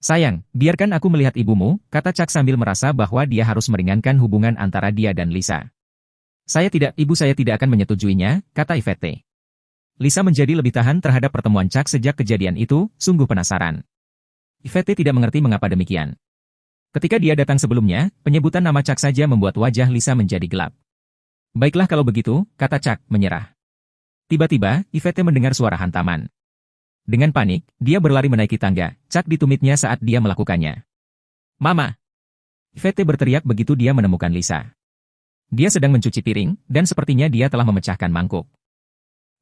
Sayang, biarkan aku melihat ibumu, kata Chuck sambil merasa bahwa dia harus meringankan hubungan antara dia dan Lisa. Ibu saya tidak akan menyetujuinya, kata Yvette. Lisa menjadi lebih tahan terhadap pertemuan Chuck sejak kejadian itu, sungguh penasaran. Yvette tidak mengerti mengapa demikian. Ketika dia datang sebelumnya, penyebutan nama Chuck saja membuat wajah Lisa menjadi gelap. Baiklah kalau begitu, kata Chuck, menyerah. Tiba-tiba, Yvette mendengar suara hantaman. Dengan panik, dia berlari menaiki tangga, Chuck ditumitnya saat dia melakukannya. Mama! Yvette berteriak begitu dia menemukan Lisa. Dia sedang mencuci piring, dan sepertinya dia telah memecahkan mangkuk.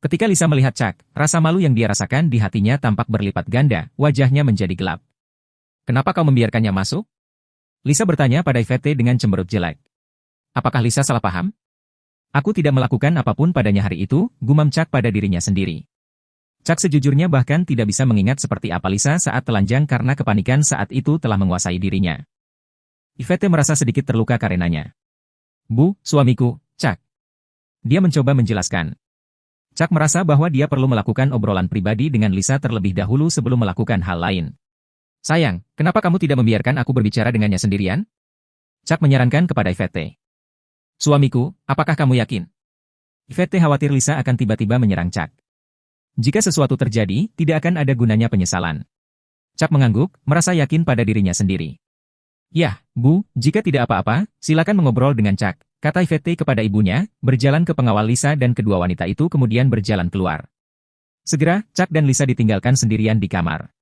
Ketika Lisa melihat Chuck, rasa malu yang dia rasakan di hatinya tampak berlipat ganda, wajahnya menjadi gelap. Kenapa kau membiarkannya masuk? Lisa bertanya pada Yvette dengan cemberut jelek. Apakah Lisa salah paham? Aku tidak melakukan apapun padanya hari itu, gumam Chuck pada dirinya sendiri. Chuck sejujurnya bahkan tidak bisa mengingat seperti apa Lisa saat telanjang karena kepanikan saat itu telah menguasai dirinya. Yvette merasa sedikit terluka karenanya. Bu, suamiku, Chuck. Dia mencoba menjelaskan. Chuck merasa bahwa dia perlu melakukan obrolan pribadi dengan Lisa terlebih dahulu sebelum melakukan hal lain. Sayang, kenapa kamu tidak membiarkan aku berbicara dengannya sendirian? Chuck menyarankan kepada Yvette. Suamiku, apakah kamu yakin? Yvette khawatir Lisa akan tiba-tiba menyerang Chuck. Jika sesuatu terjadi, tidak akan ada gunanya penyesalan. Chuck mengangguk, merasa yakin pada dirinya sendiri. Yah, Bu, jika tidak apa-apa, silakan mengobrol dengan Chuck, kata Yvette kepada ibunya, berjalan ke pengawal Lisa dan kedua wanita itu kemudian berjalan keluar. Segera, Chuck dan Lisa ditinggalkan sendirian di kamar.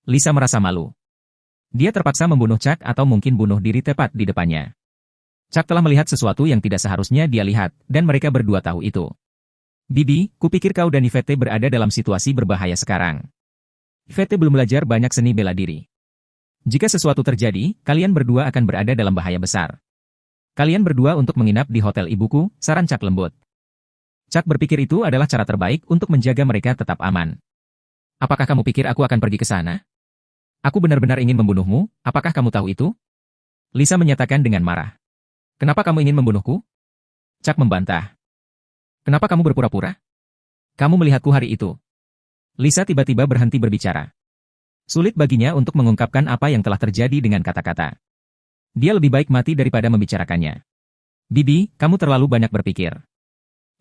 Lisa merasa malu. Dia terpaksa membunuh Chuck atau mungkin bunuh diri tepat di depannya. Chuck telah melihat sesuatu yang tidak seharusnya dia lihat, dan mereka berdua tahu itu. Bibi, kupikir kau dan Yvette berada dalam situasi berbahaya sekarang. Yvette belum belajar banyak seni bela diri. Jika sesuatu terjadi, kalian berdua akan berada dalam bahaya besar. Kalian berdua untuk menginap di hotel ibuku, saran Chuck lembut. Chuck berpikir itu adalah cara terbaik untuk menjaga mereka tetap aman. Apakah kamu pikir aku akan pergi ke sana? Aku benar-benar ingin membunuhmu, apakah kamu tahu itu? Lisa menyatakan dengan marah. Kenapa kamu ingin membunuhku? Chuck membantah. Kenapa kamu berpura-pura? Kamu melihatku hari itu. Lisa tiba-tiba berhenti berbicara. Sulit baginya untuk mengungkapkan apa yang telah terjadi dengan kata-kata. Dia lebih baik mati daripada membicarakannya. Bibi, kamu terlalu banyak berpikir.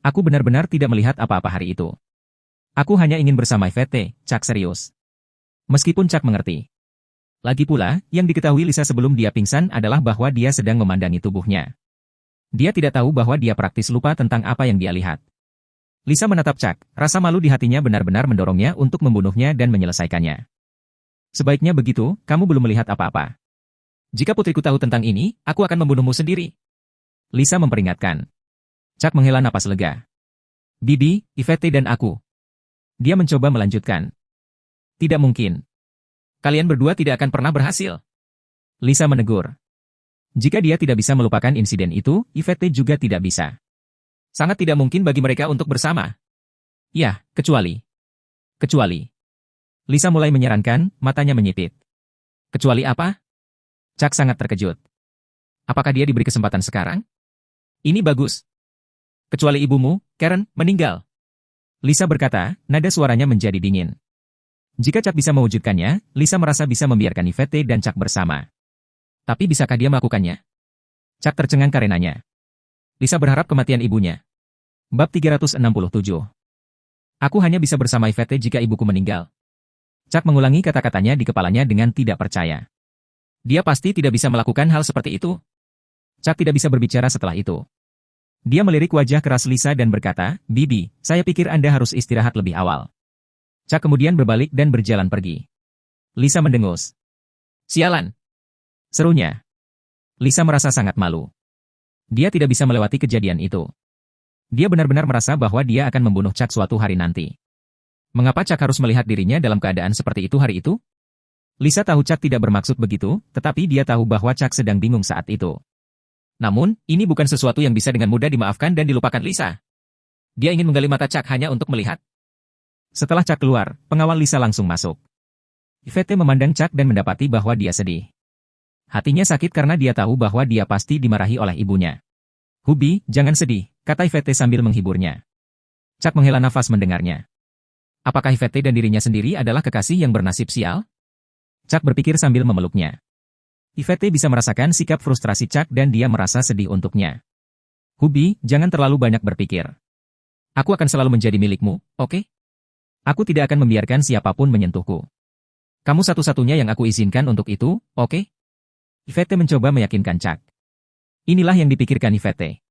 Aku benar-benar tidak melihat apa-apa hari itu. Aku hanya ingin bersama Yvette, Chuck serius. Meskipun Chuck mengerti. Lagi pula, yang diketahui Lisa sebelum dia pingsan adalah bahwa dia sedang memandangi tubuhnya. Dia tidak tahu bahwa dia praktis lupa tentang apa yang dia lihat. Lisa menatap Chuck, rasa malu di hatinya benar-benar mendorongnya untuk membunuhnya dan menyelesaikannya. Sebaiknya begitu, kamu belum melihat apa-apa. Jika putriku tahu tentang ini, aku akan membunuhmu sendiri. Lisa memperingatkan. Chuck menghela napas lega. Bibi, Yvette dan aku. Dia mencoba melanjutkan. Tidak mungkin. Kalian berdua tidak akan pernah berhasil. Lisa menegur. Jika dia tidak bisa melupakan insiden itu, Yvette juga tidak bisa. Sangat tidak mungkin bagi mereka untuk bersama. Ya, kecuali. Lisa mulai menyarankan, matanya menyipit. Kecuali apa? Chuck sangat terkejut. Apakah dia diberi kesempatan sekarang? Ini bagus. Kecuali ibumu, Karen, meninggal. Lisa berkata, nada suaranya menjadi dingin. Jika Chuck bisa mewujudkannya, Lisa merasa bisa membiarkan Yvette dan Chuck bersama. Tapi bisakah dia melakukannya? Chuck tercengang karenanya. Lisa berharap kematian ibunya. Bab 367. Aku hanya bisa bersama Yvette jika ibuku meninggal. Chuck mengulangi kata-katanya di kepalanya dengan tidak percaya. Dia pasti tidak bisa melakukan hal seperti itu. Chuck tidak bisa berbicara setelah itu. Dia melirik wajah keras Lisa dan berkata, Bibi, saya pikir Anda harus istirahat lebih awal. Chuck kemudian berbalik dan berjalan pergi. Lisa mendengus. Sialan! Serunya. Lisa merasa sangat malu. Dia tidak bisa melewati kejadian itu. Dia benar-benar merasa bahwa dia akan membunuh Chuck suatu hari nanti. Mengapa Chuck harus melihat dirinya dalam keadaan seperti itu hari itu? Lisa tahu Chuck tidak bermaksud begitu, tetapi dia tahu bahwa Chuck sedang bingung saat itu. Namun, ini bukan sesuatu yang bisa dengan mudah dimaafkan dan dilupakan Lisa. Dia ingin menggali mata Chuck hanya untuk melihat. Setelah Chuck keluar, pengawal Lisa langsung masuk. Yvette memandang Chuck dan mendapati bahwa dia sedih. Hatinya sakit karena dia tahu bahwa dia pasti dimarahi oleh ibunya. Hubi, jangan sedih, kata Yvette sambil menghiburnya. Chuck menghela nafas mendengarnya. Apakah Yvette dan dirinya sendiri adalah kekasih yang bernasib sial? Chuck berpikir sambil memeluknya. Yvette bisa merasakan sikap frustrasi Chuck dan dia merasa sedih untuknya. Hubi, jangan terlalu banyak berpikir. Aku akan selalu menjadi milikmu, oke? Aku tidak akan membiarkan siapapun menyentuhku. Kamu satu-satunya yang aku izinkan untuk itu, oke? Yvette mencoba meyakinkan Chuck. Inilah yang dipikirkan Yvette.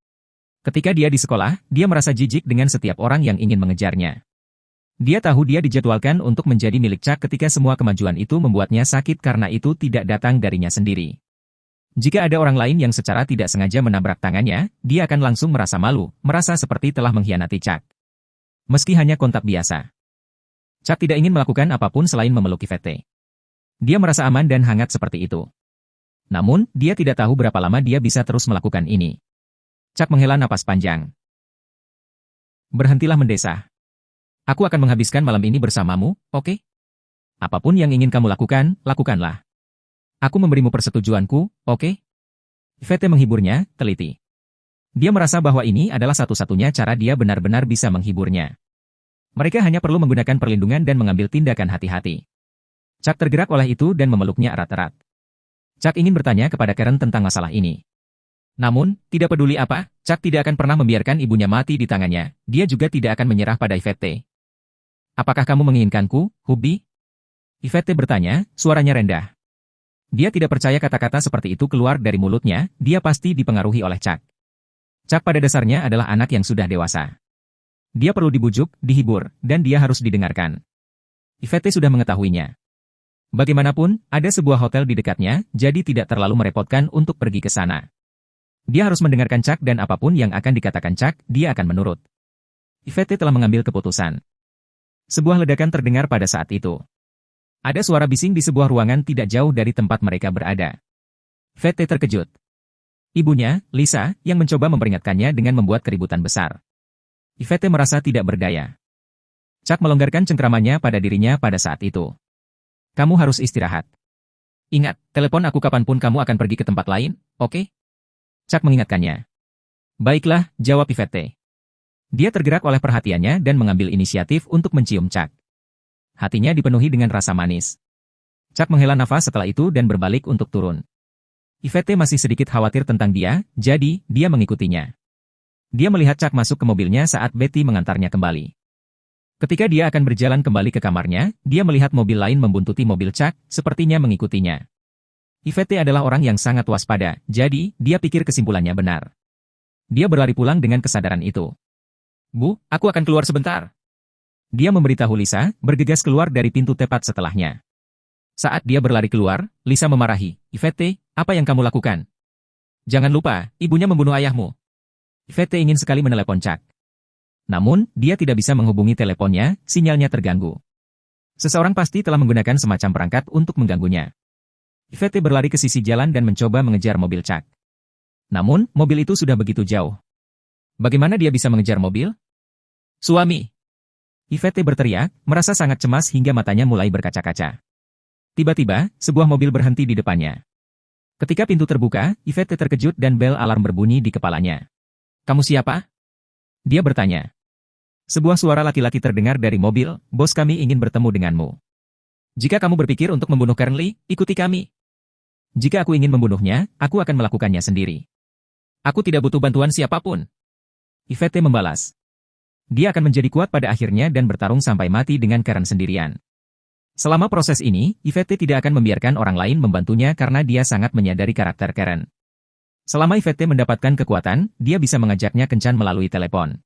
Ketika dia di sekolah, dia merasa jijik dengan setiap orang yang ingin mengejarnya. Dia tahu dia dijadwalkan untuk menjadi milik Chuck ketika semua kemajuan itu membuatnya sakit karena itu tidak datang darinya sendiri. Jika ada orang lain yang secara tidak sengaja menabrak tangannya, dia akan langsung merasa malu, merasa seperti telah mengkhianati Chuck. Meski hanya kontak biasa. Chuck tidak ingin melakukan apapun selain memeluk Yvette. Dia merasa aman dan hangat seperti itu. Namun, dia tidak tahu berapa lama dia bisa terus melakukan ini. Chuck menghela napas panjang. Berhentilah mendesah. Aku akan menghabiskan malam ini bersamamu, oke? Apapun yang ingin kamu lakukan, lakukanlah. Aku memberimu persetujuanku, oke? Yvette menghiburnya, teliti. Dia merasa bahwa ini adalah satu-satunya cara dia benar-benar bisa menghiburnya. Mereka hanya perlu menggunakan perlindungan dan mengambil tindakan hati-hati. Chuck tergerak oleh itu dan memeluknya erat-erat. Chuck ingin bertanya kepada Karen tentang masalah ini. Namun, tidak peduli apa, Chuck tidak akan pernah membiarkan ibunya mati di tangannya, dia juga tidak akan menyerah pada Yvette. Apakah kamu menginginkanku, Hubi? Yvette bertanya, suaranya rendah. Dia tidak percaya kata-kata seperti itu keluar dari mulutnya, dia pasti dipengaruhi oleh Chuck. Chuck pada dasarnya adalah anak yang sudah dewasa. Dia perlu dibujuk, dihibur, dan dia harus didengarkan. Yvette sudah mengetahuinya. Bagaimanapun, ada sebuah hotel di dekatnya, jadi tidak terlalu merepotkan untuk pergi ke sana. Dia harus mendengarkan Chuck dan apapun yang akan dikatakan Chuck, dia akan menurut. Yvette telah mengambil keputusan. Sebuah ledakan terdengar pada saat itu. Ada suara bising di sebuah ruangan tidak jauh dari tempat mereka berada. Yvette terkejut. Ibunya, Lisa, yang mencoba memperingatkannya dengan membuat keributan besar. Yvette merasa tidak berdaya. Chuck melonggarkan cengkramannya pada dirinya pada saat itu. Kamu harus istirahat. Ingat, telepon aku kapanpun kamu akan pergi ke tempat lain, oke? Chuck mengingatkannya. Baiklah, jawab Yvette. Dia tergerak oleh perhatiannya dan mengambil inisiatif untuk mencium Chuck. Hatinya dipenuhi dengan rasa manis. Chuck menghela nafas setelah itu dan berbalik untuk turun. Yvette masih sedikit khawatir tentang dia, jadi dia mengikutinya. Dia melihat Chuck masuk ke mobilnya saat Betty mengantarnya kembali. Ketika dia akan berjalan kembali ke kamarnya, dia melihat mobil lain membuntuti mobil Chuck, sepertinya mengikutinya. Yvette adalah orang yang sangat waspada, jadi dia pikir kesimpulannya benar. Dia berlari pulang dengan kesadaran itu. Bu, aku akan keluar sebentar. Dia memberitahu Lisa, bergegas keluar dari pintu tepat setelahnya. Saat dia berlari keluar, Lisa memarahi, Yvette, apa yang kamu lakukan? Jangan lupa, ibunya membunuh ayahmu. Yvette ingin sekali menelepon Chuck. Namun, dia tidak bisa menghubungi teleponnya, sinyalnya terganggu. Seseorang pasti telah menggunakan semacam perangkat untuk mengganggunya. Yvette berlari ke sisi jalan dan mencoba mengejar mobil Chuck. Namun, mobil itu sudah begitu jauh. Bagaimana dia bisa mengejar mobil? Suami! Yvette berteriak, merasa sangat cemas hingga matanya mulai berkaca-kaca. Tiba-tiba, sebuah mobil berhenti di depannya. Ketika pintu terbuka, Yvette terkejut dan bel alarm berbunyi di kepalanya. Kamu siapa? Dia bertanya. Sebuah suara laki-laki terdengar dari mobil, bos kami ingin bertemu denganmu. Jika kamu berpikir untuk membunuh Kernley, ikuti kami. Jika aku ingin membunuhnya, aku akan melakukannya sendiri. Aku tidak butuh bantuan siapapun. Yvette membalas. Dia akan menjadi kuat pada akhirnya dan bertarung sampai mati dengan Karen sendirian. Selama proses ini, Yvette tidak akan membiarkan orang lain membantunya karena dia sangat menyadari karakter Karen. Selama Yvette mendapatkan kekuatan, dia bisa mengajaknya kencan melalui telepon.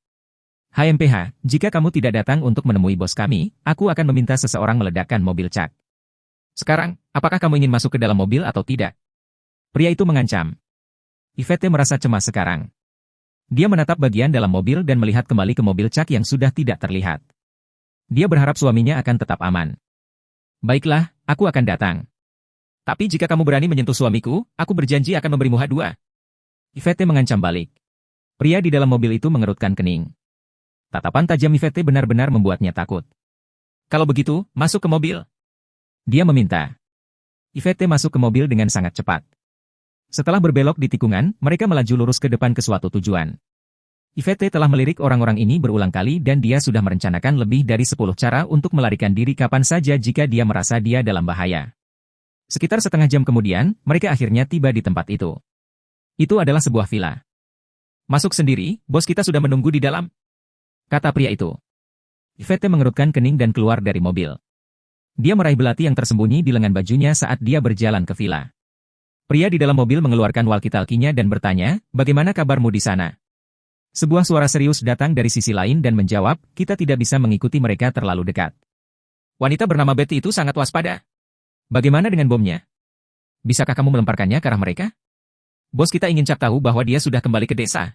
HMPH, jika kamu tidak datang untuk menemui bos kami, aku akan meminta seseorang meledakkan mobil Chuck. Sekarang, apakah kamu ingin masuk ke dalam mobil atau tidak? Pria itu mengancam. Yvette merasa cemas sekarang. Dia menatap bagian dalam mobil dan melihat kembali ke mobil Chuck yang sudah tidak terlihat. Dia berharap suaminya akan tetap aman. Baiklah, aku akan datang. Tapi jika kamu berani menyentuh suamiku, aku berjanji akan memberimu hadiah. Yvette mengancam balik. Pria di dalam mobil itu mengerutkan kening. Tatapan tajam Yvette benar-benar membuatnya takut. Kalau begitu, masuk ke mobil. Dia meminta. Yvette masuk ke mobil dengan sangat cepat. Setelah berbelok di tikungan, mereka melaju lurus ke depan ke suatu tujuan. Yvette telah melirik orang-orang ini berulang kali dan dia sudah merencanakan lebih dari 10 cara untuk melarikan diri kapan saja jika dia merasa dia dalam bahaya. Sekitar setengah jam kemudian, mereka akhirnya tiba di tempat itu. Itu adalah sebuah villa. Masuk sendiri, bos kita sudah menunggu di dalam, kata pria itu. Yvette mengerutkan kening dan keluar dari mobil. Dia meraih belati yang tersembunyi di lengan bajunya saat dia berjalan ke villa. Pria di dalam mobil mengeluarkan walkie-talkie-nya dan bertanya, bagaimana kabarmu di sana? Sebuah suara serius datang dari sisi lain dan menjawab, kita tidak bisa mengikuti mereka terlalu dekat. Wanita bernama Betty itu sangat waspada. Bagaimana dengan bomnya? Bisakah kamu melemparkannya ke arah mereka? Bos kita ingin Chuck tahu bahwa dia sudah kembali ke desa.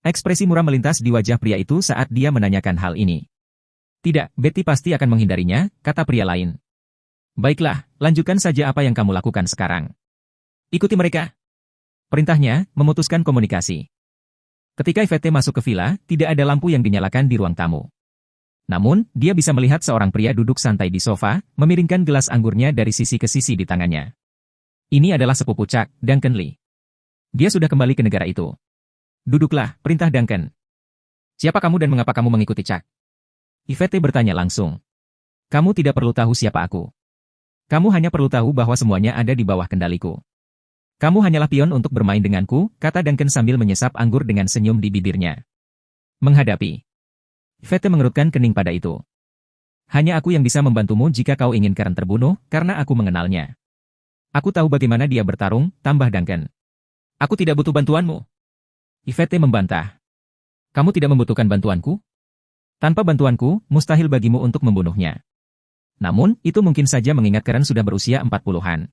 Ekspresi muram melintas di wajah pria itu saat dia menanyakan hal ini. Tidak, Betty pasti akan menghindarinya, kata pria lain. Baiklah, lanjutkan saja apa yang kamu lakukan sekarang. Ikuti mereka. Perintahnya, memutuskan komunikasi. Ketika Yvette masuk ke villa, tidak ada lampu yang dinyalakan di ruang tamu. Namun, dia bisa melihat seorang pria duduk santai di sofa, memiringkan gelas anggurnya dari sisi ke sisi di tangannya. Ini adalah sepupu Chuck, Duncan Lee. Dia sudah kembali ke negara itu. Duduklah, perintah Duncan. Siapa kamu dan mengapa kamu mengikuti Chuck? Yvette bertanya langsung. Kamu tidak perlu tahu siapa aku. Kamu hanya perlu tahu bahwa semuanya ada di bawah kendaliku. Kamu hanyalah pion untuk bermain denganku, kata Duncan sambil menyesap anggur dengan senyum di bibirnya. Menghadapi. Yvette mengerutkan kening pada itu. Hanya aku yang bisa membantumu jika kau ingin Karen terbunuh, karena aku mengenalnya. Aku tahu bagaimana dia bertarung, tambah Duncan. Aku tidak butuh bantuanmu. Yvette membantah. Kamu tidak membutuhkan bantuanku? Tanpa bantuanku, mustahil bagimu untuk membunuhnya. Namun, itu mungkin saja mengingat Karen sudah berusia 40-an.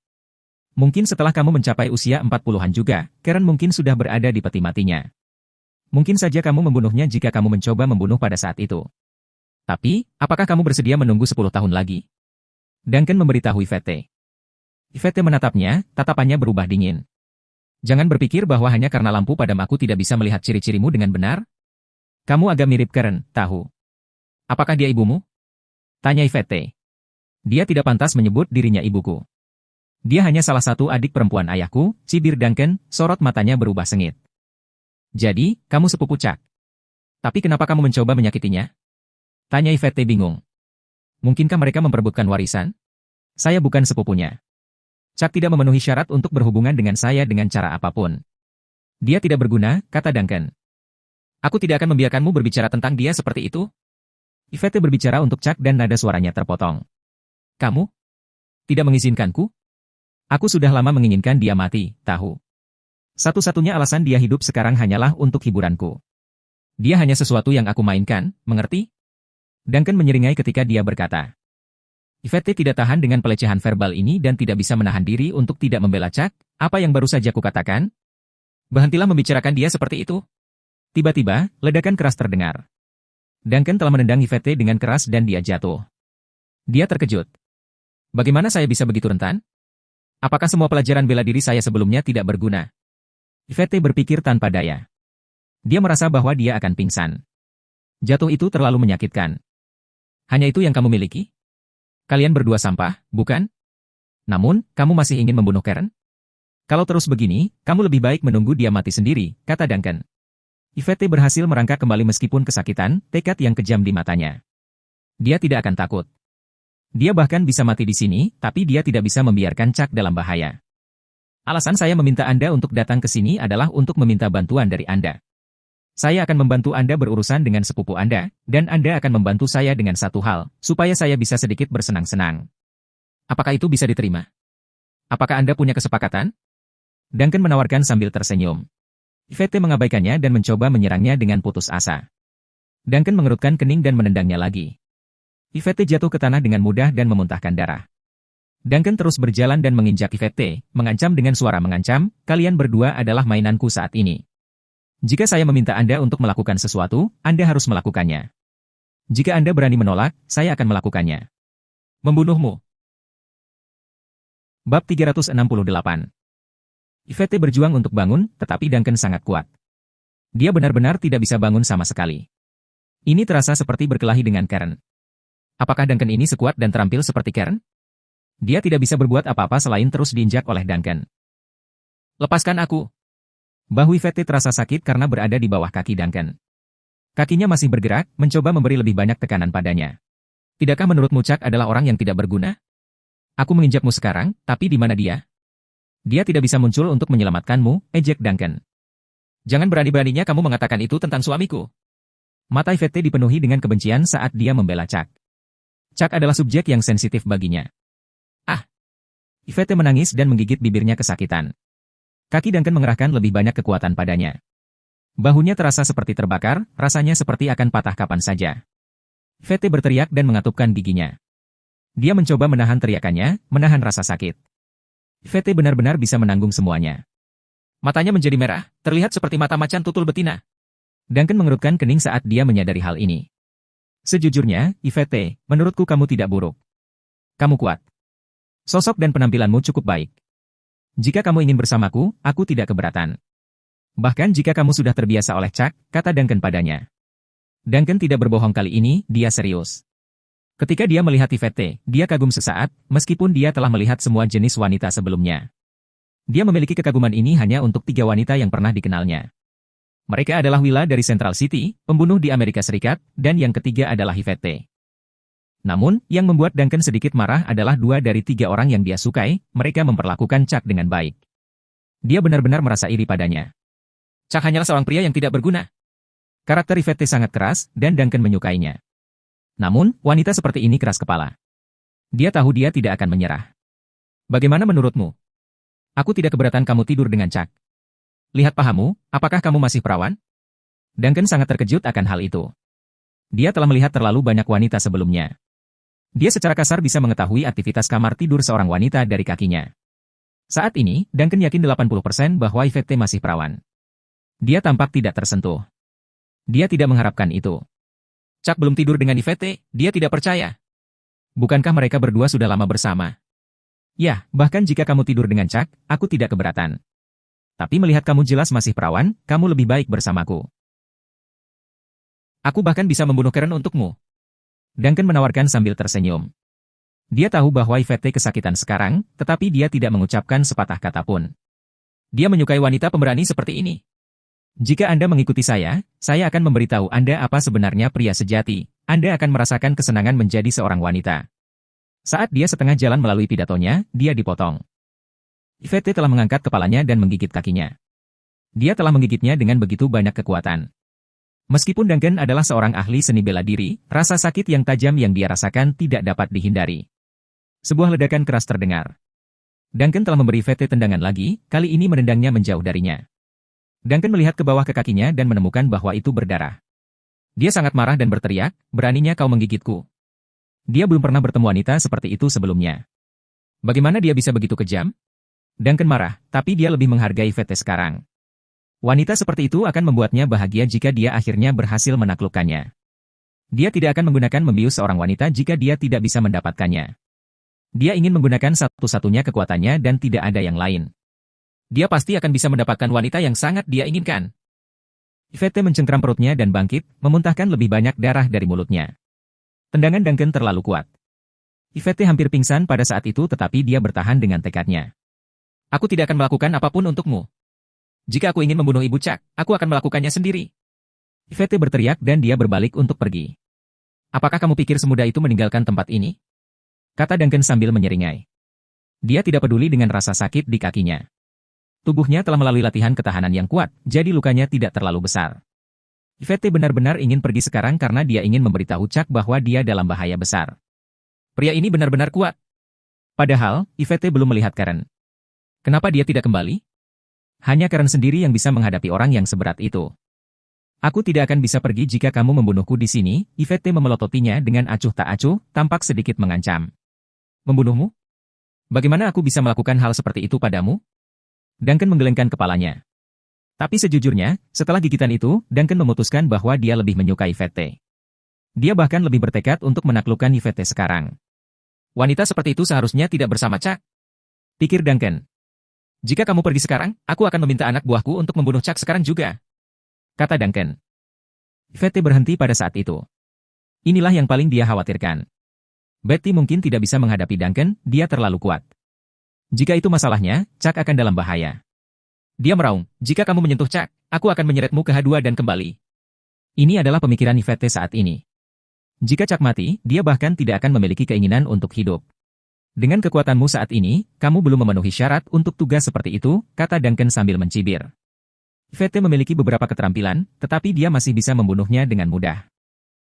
Mungkin setelah kamu mencapai usia 40-an juga, Karen mungkin sudah berada di peti matinya. Mungkin saja kamu membunuhnya jika kamu mencoba membunuh pada saat itu. Tapi, apakah kamu bersedia menunggu 10 tahun lagi? Duncan memberitahu Yvette. Yvette menatapnya, tatapannya berubah dingin. Jangan berpikir bahwa hanya karena lampu padam aku tidak bisa melihat ciri-cirimu dengan benar. Kamu agak mirip Karen, tahu. Apakah dia ibumu? Tanya Yvette. Dia tidak pantas menyebut dirinya ibuku. Dia hanya salah satu adik perempuan ayahku, cibir Duncan, sorot matanya berubah sengit. Jadi, kamu sepupu Chuck. Tapi kenapa kamu mencoba menyakitinya? Tanya Yvette bingung. Mungkinkah mereka memperebutkan warisan? Saya bukan sepupunya. Chuck tidak memenuhi syarat untuk berhubungan dengan saya dengan cara apapun. Dia tidak berguna, kata Duncan. Aku tidak akan membiarkanmu berbicara tentang dia seperti itu. Yvette berbicara untuk Chuck dan nada suaranya terpotong. Kamu? Tidak mengizinkanku? Aku sudah lama menginginkan dia mati, tahu. Satu-satunya alasan dia hidup sekarang hanyalah untuk hiburanku. Dia hanya sesuatu yang aku mainkan, mengerti? Duncan menyeringai ketika dia berkata. Yvette tidak tahan dengan pelecehan verbal ini dan tidak bisa menahan diri untuk tidak membela Chuck. Apa yang baru saja kukatakan? Berhentilah membicarakan dia seperti itu. Tiba-tiba, ledakan keras terdengar. Duncan telah menendang Yvette dengan keras dan dia jatuh. Dia terkejut. Bagaimana saya bisa begitu rentan? Apakah semua pelajaran bela diri saya sebelumnya tidak berguna? Yvette berpikir tanpa daya. Dia merasa bahwa dia akan pingsan. Jatuh itu terlalu menyakitkan. Hanya itu yang kamu miliki? Kalian berdua sampah, bukan? Namun, kamu masih ingin membunuh Karen? Kalau terus begini, kamu lebih baik menunggu dia mati sendiri, kata Duncan. Yvette berhasil merangkak kembali meskipun kesakitan, tekad yang kejam di matanya. Dia tidak akan takut. Dia bahkan bisa mati di sini, tapi dia tidak bisa membiarkan Chuck dalam bahaya. Alasan saya meminta Anda untuk datang ke sini adalah untuk meminta bantuan dari Anda. Saya akan membantu Anda berurusan dengan sepupu Anda, dan Anda akan membantu saya dengan satu hal, supaya saya bisa sedikit bersenang-senang. Apakah itu bisa diterima? Apakah Anda punya kesepakatan? Duncan menawarkan sambil tersenyum. Yvette mengabaikannya dan mencoba menyerangnya dengan putus asa. Duncan mengerutkan kening dan menendangnya lagi. Yvette jatuh ke tanah dengan mudah dan memuntahkan darah. Duncan terus berjalan dan menginjak Yvette, mengancam dengan suara mengancam, kalian berdua adalah mainanku saat ini. Jika saya meminta Anda untuk melakukan sesuatu, Anda harus melakukannya. Jika Anda berani menolak, saya akan melakukannya. Membunuhmu. Bab 368. Yvette berjuang untuk bangun, tetapi Duncan sangat kuat. Dia benar-benar tidak bisa bangun sama sekali. Ini terasa seperti berkelahi dengan Karen. Apakah Duncan ini sekuat dan terampil seperti Karen? Dia tidak bisa berbuat apa-apa selain terus diinjak oleh Duncan. Lepaskan aku. Bahu Yvette terasa sakit karena berada di bawah kaki Duncan. Kakinya masih bergerak, mencoba memberi lebih banyak tekanan padanya. Tidakkah menurutmu Chuck adalah orang yang tidak berguna? Aku menginjakmu sekarang, tapi di mana dia? Dia tidak bisa muncul untuk menyelamatkanmu, ejek Duncan. Jangan berani-beraninya kamu mengatakan itu tentang suamiku. Mata Yvette dipenuhi dengan kebencian saat dia membela Chuck. Chuck adalah subjek yang sensitif baginya. Ah! Yvette menangis dan menggigit bibirnya kesakitan. Kaki Duncan mengerahkan lebih banyak kekuatan padanya. Bahunya terasa seperti terbakar, rasanya seperti akan patah kapan saja. Yvette berteriak dan mengatupkan giginya. Dia mencoba menahan teriakannya, menahan rasa sakit. Yvette benar-benar bisa menanggung semuanya. Matanya menjadi merah, terlihat seperti mata macan tutul betina. Duncan mengerutkan kening saat dia menyadari hal ini. Sejujurnya, Yvette, menurutku kamu tidak buruk. Kamu kuat. Sosok dan penampilanmu cukup baik. Jika kamu ingin bersamaku, aku tidak keberatan. Bahkan jika kamu sudah terbiasa oleh Chuck, kata Duncan padanya. Duncan tidak berbohong kali ini, dia serius. Ketika dia melihat Yvette, dia kagum sesaat, meskipun dia telah melihat semua jenis wanita sebelumnya. Dia memiliki kekaguman ini hanya untuk 3 wanita yang pernah dikenalnya. Mereka adalah Willa dari Central City, pembunuh di Amerika Serikat, dan yang ketiga adalah Yvette. Namun, yang membuat Duncan sedikit marah adalah 2 dari 3 orang yang dia sukai, mereka memperlakukan Chuck dengan baik. Dia benar-benar merasa iri padanya. Chuck hanyalah seorang pria yang tidak berguna. Karakter Yvette sangat keras, dan Duncan menyukainya. Namun, wanita seperti ini keras kepala. Dia tahu dia tidak akan menyerah. Bagaimana menurutmu? Aku tidak keberatan kamu tidur dengan Chuck. Lihat pahamu, apakah kamu masih perawan? Duncan sangat terkejut akan hal itu. Dia telah melihat terlalu banyak wanita sebelumnya. Dia secara kasar bisa mengetahui aktivitas kamar tidur seorang wanita dari kakinya. Saat ini, Duncan yakin 80% bahwa Yvette masih perawan. Dia tampak tidak tersentuh. Dia tidak mengharapkan itu. Chuck belum tidur dengan Yvette, dia tidak percaya. Bukankah mereka berdua sudah lama bersama? Ya, bahkan jika kamu tidur dengan Chuck, aku tidak keberatan. Tapi melihat kamu jelas masih perawan, kamu lebih baik bersamaku. Aku bahkan bisa membunuh Karen untukmu. Duncan menawarkan sambil tersenyum. Dia tahu bahwa Yvette kesakitan sekarang, tetapi dia tidak mengucapkan sepatah kata pun. Dia menyukai wanita pemberani seperti ini. Jika Anda mengikuti saya akan memberitahu Anda apa sebenarnya pria sejati. Anda akan merasakan kesenangan menjadi seorang wanita. Saat dia setengah jalan melalui pidatonya, dia dipotong. Yvette telah mengangkat kepalanya dan menggigit kakinya. Dia telah menggigitnya dengan begitu banyak kekuatan. Meskipun Duncan adalah seorang ahli seni bela diri, rasa sakit yang tajam yang dia rasakan tidak dapat dihindari. Sebuah ledakan keras terdengar. Duncan telah memberi Yvette tendangan lagi, kali ini menendangnya menjauh darinya. Duncan melihat ke bawah ke kakinya dan menemukan bahwa itu berdarah. Dia sangat marah dan berteriak, "Beraninya kau menggigitku." Dia belum pernah bertemu wanita seperti itu sebelumnya. Bagaimana dia bisa begitu kejam? Duncan marah, tapi dia lebih menghargai Yvette sekarang. Wanita seperti itu akan membuatnya bahagia jika dia akhirnya berhasil menaklukkannya. Dia tidak akan menggunakan membius seorang wanita jika dia tidak bisa mendapatkannya. Dia ingin menggunakan satu-satunya kekuatannya dan tidak ada yang lain. Dia pasti akan bisa mendapatkan wanita yang sangat dia inginkan. Yvette mencengkram perutnya dan bangkit, memuntahkan lebih banyak darah dari mulutnya. Tendangan Duncan terlalu kuat. Yvette hampir pingsan pada saat itu tetapi dia bertahan dengan tekadnya. Aku tidak akan melakukan apapun untukmu. Jika aku ingin membunuh Ibu Chuck, aku akan melakukannya sendiri. Yvette berteriak dan dia berbalik untuk pergi. Apakah kamu pikir semudah itu meninggalkan tempat ini? Kata Duncan sambil menyeringai. Dia tidak peduli dengan rasa sakit di kakinya. Tubuhnya telah melalui latihan ketahanan yang kuat, jadi lukanya tidak terlalu besar. Yvette benar-benar ingin pergi sekarang karena dia ingin memberitahu Chuck bahwa dia dalam bahaya besar. Pria ini benar-benar kuat. Padahal, Yvette belum melihat Karen. Kenapa dia tidak kembali? Hanya Karen sendiri yang bisa menghadapi orang yang seberat itu. Aku tidak akan bisa pergi jika kamu membunuhku di sini, Yvette memelototinya dengan acuh tak acuh, tampak sedikit mengancam. Membunuhmu? Bagaimana aku bisa melakukan hal seperti itu padamu? Duncan menggelengkan kepalanya. Tapi sejujurnya, setelah gigitan itu, Duncan memutuskan bahwa dia lebih menyukai Yvette. Dia bahkan lebih bertekad untuk menaklukkan Yvette sekarang. Wanita seperti itu seharusnya tidak bersama Chuck. Pikir Duncan. Jika kamu pergi sekarang, aku akan meminta anak buahku untuk membunuh Chuck sekarang juga. Kata Duncan. Yvette berhenti pada saat itu. Inilah yang paling dia khawatirkan. Betty mungkin tidak bisa menghadapi Duncan, dia terlalu kuat. Jika itu masalahnya, Chuck akan dalam bahaya. Dia meraung, jika kamu menyentuh Chuck, aku akan menyeretmu ke H2 dan kembali. Ini adalah pemikiran Yvette saat ini. Jika Chuck mati, dia bahkan tidak akan memiliki keinginan untuk hidup. Dengan kekuatanmu saat ini, kamu belum memenuhi syarat untuk tugas seperti itu, kata Duncan sambil mencibir. Yvette memiliki beberapa keterampilan, tetapi dia masih bisa membunuhnya dengan mudah.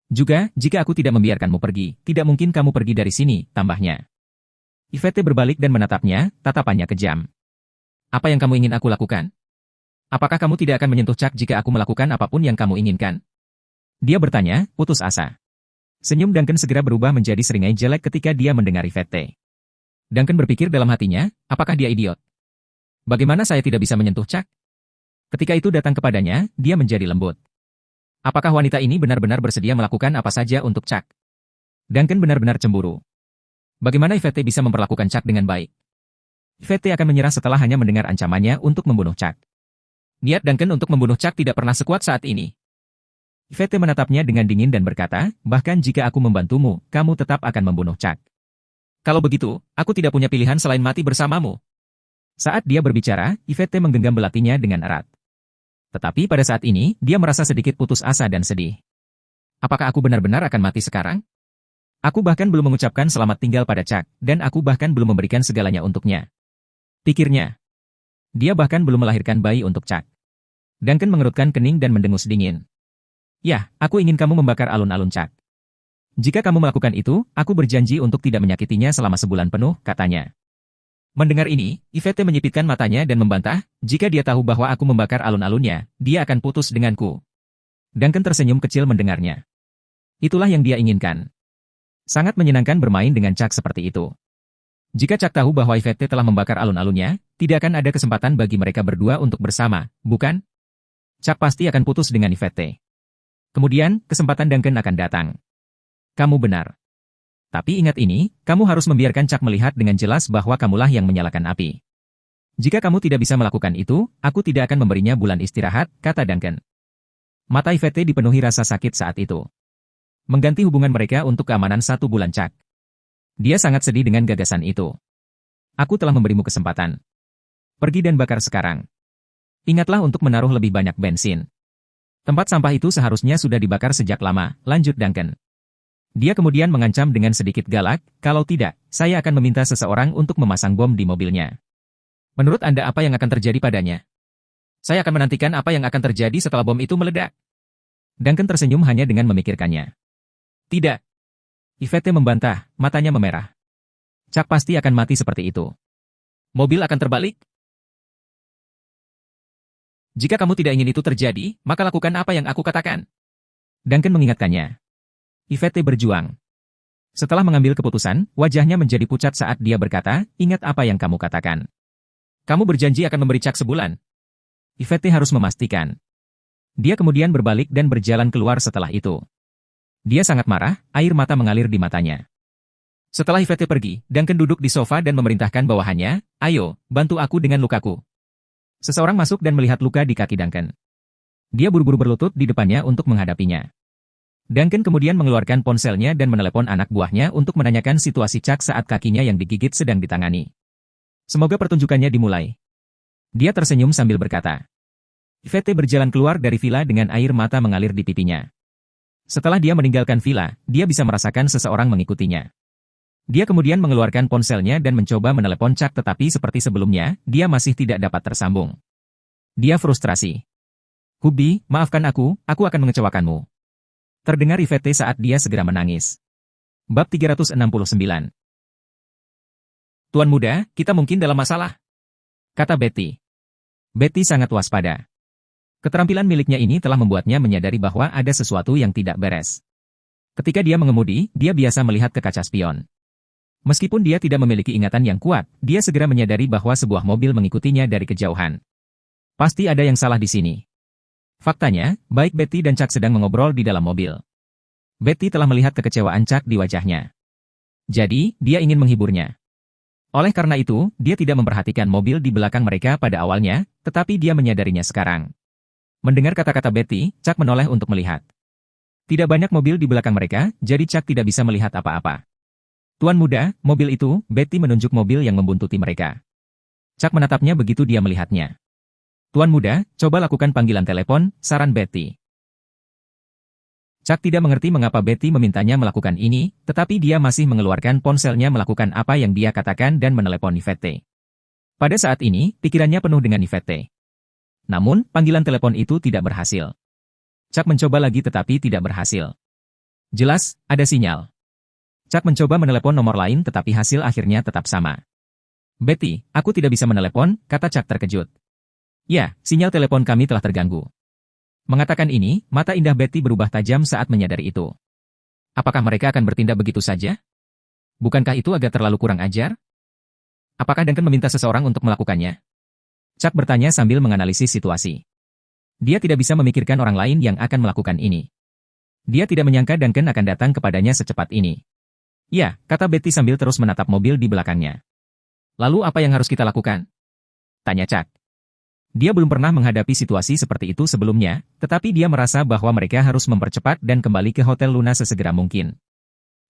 Juga, jika aku tidak membiarkanmu pergi, tidak mungkin kamu pergi dari sini, tambahnya. Yvette berbalik dan menatapnya, tatapannya kejam. Apa yang kamu ingin aku lakukan? Apakah kamu tidak akan menyentuh Chuck jika aku melakukan apapun yang kamu inginkan? Dia bertanya, putus asa. Senyum Duncan segera berubah menjadi seringai jelek ketika dia mendengar Yvette. Duncan berpikir dalam hatinya, apakah dia idiot? Bagaimana saya tidak bisa menyentuh Chuck? Ketika itu datang kepadanya, dia menjadi lembut. Apakah wanita ini benar-benar bersedia melakukan apa saja untuk Chuck? Duncan benar-benar cemburu. Bagaimana Yvette bisa memperlakukan Chuck dengan baik? Yvette akan menyerah setelah hanya mendengar ancamannya untuk membunuh Chuck. Niat Duncan untuk membunuh Chuck tidak pernah sekuat saat ini. Yvette menatapnya dengan dingin dan berkata, bahkan jika aku membantumu, kamu tetap akan membunuh Chuck. Kalau begitu, aku tidak punya pilihan selain mati bersamamu. Saat dia berbicara, Yvette menggenggam belatinya dengan erat. Tetapi pada saat ini, dia merasa sedikit putus asa dan sedih. Apakah aku benar-benar akan mati sekarang? Aku bahkan belum mengucapkan selamat tinggal pada Chuck, dan aku bahkan belum memberikan segalanya untuknya. Pikirnya. Dia bahkan belum melahirkan bayi untuk Chuck. Duncan mengerutkan kening dan mendengus dingin. Ya, aku ingin kamu membakar alun-alun Chuck. Jika kamu melakukan itu, aku berjanji untuk tidak menyakitinya selama sebulan penuh, katanya. Mendengar ini, Yvette menyipitkan matanya dan membantah, jika dia tahu bahwa aku membakar alun-alunnya, dia akan putus denganku. Duncan tersenyum kecil mendengarnya. Itulah yang dia inginkan. Sangat menyenangkan bermain dengan Chuck seperti itu. Jika Chuck tahu bahwa Yvette telah membakar alun-alunnya, tidak akan ada kesempatan bagi mereka berdua untuk bersama, bukan? Chuck pasti akan putus dengan Yvette. Kemudian, kesempatan Duncan akan datang. Kamu benar. Tapi ingat ini, kamu harus membiarkan Chuck melihat dengan jelas bahwa kamulah yang menyalakan api. Jika kamu tidak bisa melakukan itu, aku tidak akan memberinya bulan istirahat, kata Duncan. Mata Yvette dipenuhi rasa sakit saat itu. Mengganti hubungan mereka untuk keamanan 1 bulan Chuck. Dia sangat sedih dengan gagasan itu. Aku telah memberimu kesempatan. Pergi dan bakar sekarang. Ingatlah untuk menaruh lebih banyak bensin. Tempat sampah itu seharusnya sudah dibakar sejak lama, lanjut Duncan. Dia kemudian mengancam dengan sedikit galak, kalau tidak, saya akan meminta seseorang untuk memasang bom di mobilnya. Menurut Anda apa yang akan terjadi padanya? Saya akan menantikan apa yang akan terjadi setelah bom itu meledak. Duncan tersenyum hanya dengan memikirkannya. Tidak. Yvette membantah, matanya memerah. Chuck pasti akan mati seperti itu. Mobil akan terbalik? Jika kamu tidak ingin itu terjadi, maka lakukan apa yang aku katakan. Duncan mengingatkannya. Yvette berjuang. Setelah mengambil keputusan, wajahnya menjadi pucat saat dia berkata, ingat apa yang kamu katakan. Kamu berjanji akan memberi Chuck sebulan. Yvette harus memastikan. Dia kemudian berbalik dan berjalan keluar setelah itu. Dia sangat marah, air mata mengalir di matanya. Setelah Yvette pergi, Duncan duduk di sofa dan memerintahkan bawahannya, ayo, bantu aku dengan lukaku. Seseorang masuk dan melihat luka di kaki Duncan. Dia buru-buru berlutut di depannya untuk menghadapinya. Duncan kemudian mengeluarkan ponselnya dan menelepon anak buahnya untuk menanyakan situasi Chuck saat kakinya yang digigit sedang ditangani. Semoga pertunjukannya dimulai. Dia tersenyum sambil berkata. Yvette berjalan keluar dari villa dengan air mata mengalir di pipinya. Setelah dia meninggalkan villa, dia bisa merasakan seseorang mengikutinya. Dia kemudian mengeluarkan ponselnya dan mencoba menelepon Chuck tetapi seperti sebelumnya, dia masih tidak dapat tersambung. Dia frustrasi. Hubby, maafkan aku akan mengecewakanmu. Terdengar Yvette saat dia segera menangis. Bab 369. Tuan muda, kita mungkin dalam masalah, kata Betty. Betty sangat waspada. Keterampilan miliknya ini telah membuatnya menyadari bahwa ada sesuatu yang tidak beres. Ketika dia mengemudi, dia biasa melihat ke kaca spion. Meskipun dia tidak memiliki ingatan yang kuat, dia segera menyadari bahwa sebuah mobil mengikutinya dari kejauhan. Pasti ada yang salah di sini. Faktanya, baik Betty dan Chuck sedang mengobrol di dalam mobil. Betty telah melihat kekecewaan Chuck di wajahnya. Jadi, dia ingin menghiburnya. Oleh karena itu, dia tidak memperhatikan mobil di belakang mereka pada awalnya, tetapi dia menyadarinya sekarang. Mendengar kata-kata Betty, Chuck menoleh untuk melihat. Tidak banyak mobil di belakang mereka, jadi Chuck tidak bisa melihat apa-apa. Tuan muda, mobil itu, Betty menunjuk mobil yang membuntuti mereka. Chuck menatapnya begitu dia melihatnya. Tuan muda, coba lakukan panggilan telepon, saran Betty. Chuck tidak mengerti mengapa Betty memintanya melakukan ini, tetapi dia masih mengeluarkan ponselnya melakukan apa yang dia katakan dan menelepon Yvette. Pada saat ini, pikirannya penuh dengan Yvette. Namun, panggilan telepon itu tidak berhasil. Chuck mencoba lagi tetapi tidak berhasil. Jelas, ada sinyal. Chuck mencoba menelepon nomor lain tetapi hasil akhirnya tetap sama. Betty, aku tidak bisa menelepon, kata Chuck terkejut. Ya, sinyal telepon kami telah terganggu. Mengatakan ini, mata indah Betty berubah tajam saat menyadari itu. Apakah mereka akan bertindak begitu saja? Bukankah itu agak terlalu kurang ajar? Apakah Duncan meminta seseorang untuk melakukannya? Chuck bertanya sambil menganalisis situasi. Dia tidak bisa memikirkan orang lain yang akan melakukan ini. Dia tidak menyangka Duncan akan datang kepadanya secepat ini. Ya, kata Betty sambil terus menatap mobil di belakangnya. Lalu apa yang harus kita lakukan? Tanya Chuck. Dia belum pernah menghadapi situasi seperti itu sebelumnya, tetapi dia merasa bahwa mereka harus mempercepat dan kembali ke Hotel Luna sesegera mungkin.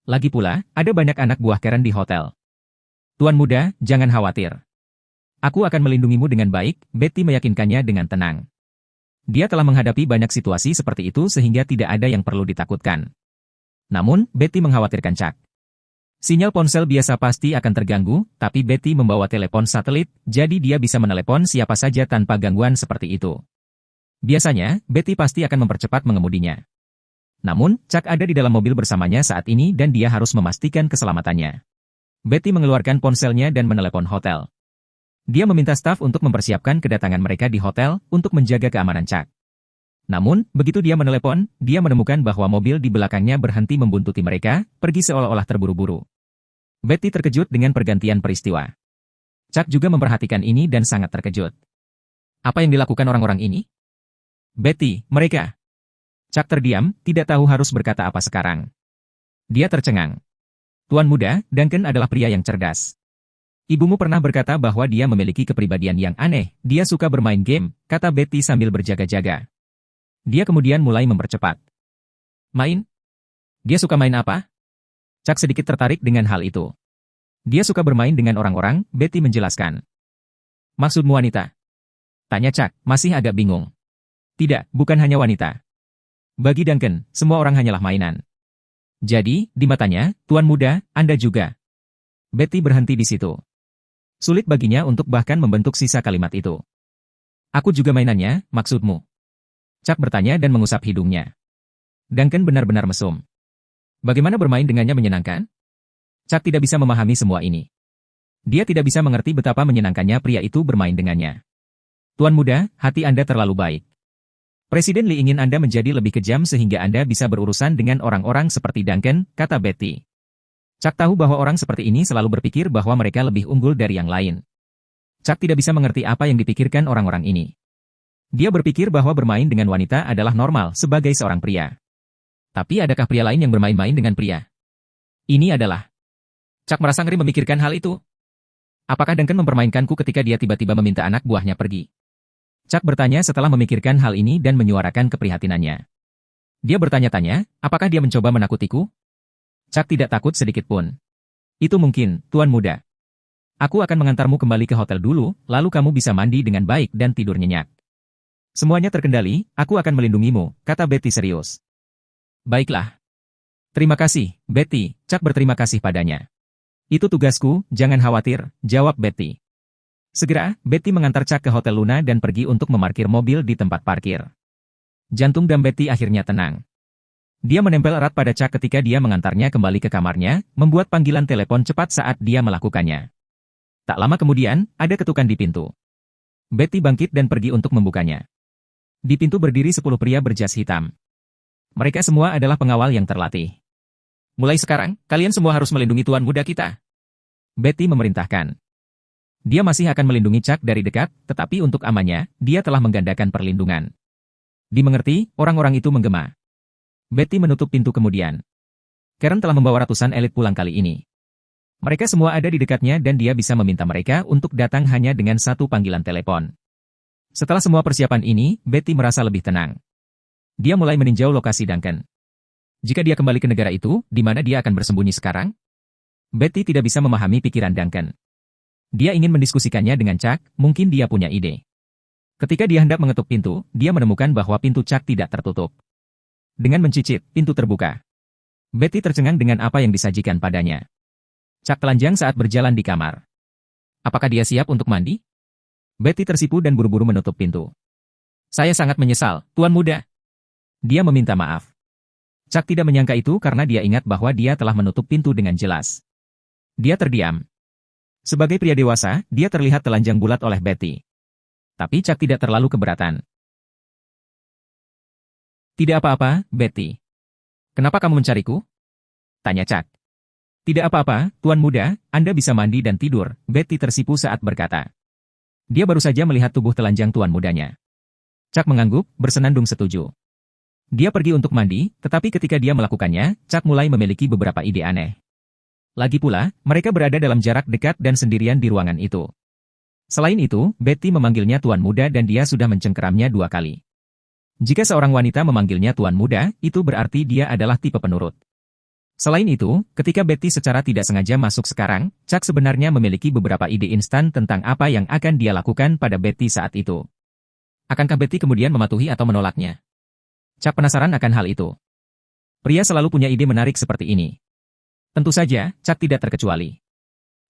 Lagi pula, ada banyak anak buah Karen di hotel. Tuan muda, jangan khawatir. Aku akan melindungimu dengan baik, Betty meyakinkannya dengan tenang. Dia telah menghadapi banyak situasi seperti itu sehingga tidak ada yang perlu ditakutkan. Namun, Betty mengkhawatirkan Chuck. Sinyal ponsel biasa pasti akan terganggu, tapi Betty membawa telepon satelit, jadi dia bisa menelepon siapa saja tanpa gangguan seperti itu. Biasanya, Betty pasti akan mempercepat mengemudinya. Namun, Chuck ada di dalam mobil bersamanya saat ini dan dia harus memastikan keselamatannya. Betty mengeluarkan ponselnya dan menelepon hotel. Dia meminta staf untuk mempersiapkan kedatangan mereka di hotel untuk menjaga keamanan Chuck. Namun, begitu dia menelepon, dia menemukan bahwa mobil di belakangnya berhenti membuntuti mereka, pergi seolah-olah terburu-buru. Betty terkejut dengan pergantian peristiwa. Chuck juga memperhatikan ini dan sangat terkejut. Apa yang dilakukan orang-orang ini? Betty, mereka. Chuck terdiam, tidak tahu harus berkata apa sekarang. Dia tercengang. Tuan muda, Duncan adalah pria yang cerdas. Ibumu pernah berkata bahwa dia memiliki kepribadian yang aneh, dia suka bermain game, kata Betty sambil berjaga-jaga. Dia kemudian mulai mempercepat. Main? Dia suka main apa? Chuck sedikit tertarik dengan hal itu. Dia suka bermain dengan orang-orang, Betty menjelaskan. Maksudmu wanita? Tanya Chuck, masih agak bingung. Tidak, bukan hanya wanita. Bagi Duncan, semua orang hanyalah mainan. Jadi, di matanya, Tuan muda, Anda juga. Betty berhenti di situ. Sulit baginya untuk bahkan membentuk sisa kalimat itu. Aku juga mainannya, maksudmu? Chuck bertanya dan mengusap hidungnya. Duncan benar-benar mesum. Bagaimana bermain dengannya menyenangkan? Chuck tidak bisa memahami semua ini. Dia tidak bisa mengerti betapa menyenangkannya pria itu bermain dengannya. Tuan muda, hati Anda terlalu baik. Presiden Lee ingin Anda menjadi lebih kejam sehingga Anda bisa berurusan dengan orang-orang seperti Duncan, kata Betty. Chuck tahu bahwa orang seperti ini selalu berpikir bahwa mereka lebih unggul dari yang lain. Chuck tidak bisa mengerti apa yang dipikirkan orang-orang ini. Dia berpikir bahwa bermain dengan wanita adalah normal sebagai seorang pria. Tapi adakah pria lain yang bermain-main dengan pria? Ini adalah... Chuck merasa ngeri memikirkan hal itu. Apakah Duncan mempermainkanku ketika dia tiba-tiba meminta anak buahnya pergi? Chuck bertanya setelah memikirkan hal ini dan menyuarakan keprihatinannya. Dia bertanya-tanya, apakah dia mencoba menakutiku? Chuck tidak takut sedikit pun. Itu mungkin, Tuan muda. Aku akan mengantarmu kembali ke hotel dulu, lalu kamu bisa mandi dengan baik dan tidur nyenyak. Semuanya terkendali, aku akan melindungimu, kata Betty serius. Baiklah. Terima kasih, Betty, Chuck berterima kasih padanya. Itu tugasku, jangan khawatir, jawab Betty. Segera, Betty mengantar Chuck ke Hotel Luna dan pergi untuk memarkir mobil di tempat parkir. Jantung dan Betty akhirnya tenang. Dia menempel erat pada Chuck ketika dia mengantarnya kembali ke kamarnya, membuat panggilan telepon cepat saat dia melakukannya. Tak lama kemudian, ada ketukan di pintu. Betty bangkit dan pergi untuk membukanya. Di pintu berdiri 10 pria berjas hitam. Mereka semua adalah pengawal yang terlatih. Mulai sekarang, kalian semua harus melindungi tuan muda kita. Betty memerintahkan. Dia masih akan melindungi Chuck dari dekat, tetapi untuk amannya, dia telah menggandakan perlindungan. Dimengerti, orang-orang itu menggema. Betty menutup pintu kemudian. Karen telah membawa ratusan elit pulang kali ini. Mereka semua ada di dekatnya dan dia bisa meminta mereka untuk datang hanya dengan satu panggilan telepon. Setelah semua persiapan ini, Betty merasa lebih tenang. Dia mulai meninjau lokasi Duncan. Jika dia kembali ke negara itu, di mana dia akan bersembunyi sekarang? Betty tidak bisa memahami pikiran Duncan. Dia ingin mendiskusikannya dengan Chuck, mungkin dia punya ide. Ketika dia hendak mengetuk pintu, dia menemukan bahwa pintu Chuck tidak tertutup. Dengan mencicit, pintu terbuka. Betty tercengang dengan apa yang disajikan padanya. Chuck telanjang saat berjalan di kamar. Apakah dia siap untuk mandi? Betty tersipu dan buru-buru menutup pintu. Saya sangat menyesal, Tuan muda. Dia meminta maaf. Chuck tidak menyangka itu karena dia ingat bahwa dia telah menutup pintu dengan jelas. Dia terdiam. Sebagai pria dewasa, dia terlihat telanjang bulat oleh Betty. Tapi Chuck tidak terlalu keberatan. Tidak apa-apa, Betty. Kenapa kamu mencariku? Tanya Chuck. Tidak apa-apa, Tuan muda, Anda bisa mandi dan tidur, Betty tersipu saat berkata. Dia baru saja melihat tubuh telanjang tuan mudanya. Chuck mengangguk, bersenandung setuju. Dia pergi untuk mandi, tetapi ketika dia melakukannya, Chuck mulai memiliki beberapa ide aneh. Lagi pula, mereka berada dalam jarak dekat dan sendirian di ruangan itu. Selain itu, Betty memanggilnya tuan muda dan dia sudah mencengkeramnya 2 kali. Jika seorang wanita memanggilnya tuan muda, itu berarti dia adalah tipe penurut. Selain itu, ketika Betty secara tidak sengaja masuk sekarang, Chuck sebenarnya memiliki beberapa ide instan tentang apa yang akan dia lakukan pada Betty saat itu. Akankah Betty kemudian mematuhi atau menolaknya? Chuck penasaran akan hal itu. Pria selalu punya ide menarik seperti ini. Tentu saja, Chuck tidak terkecuali.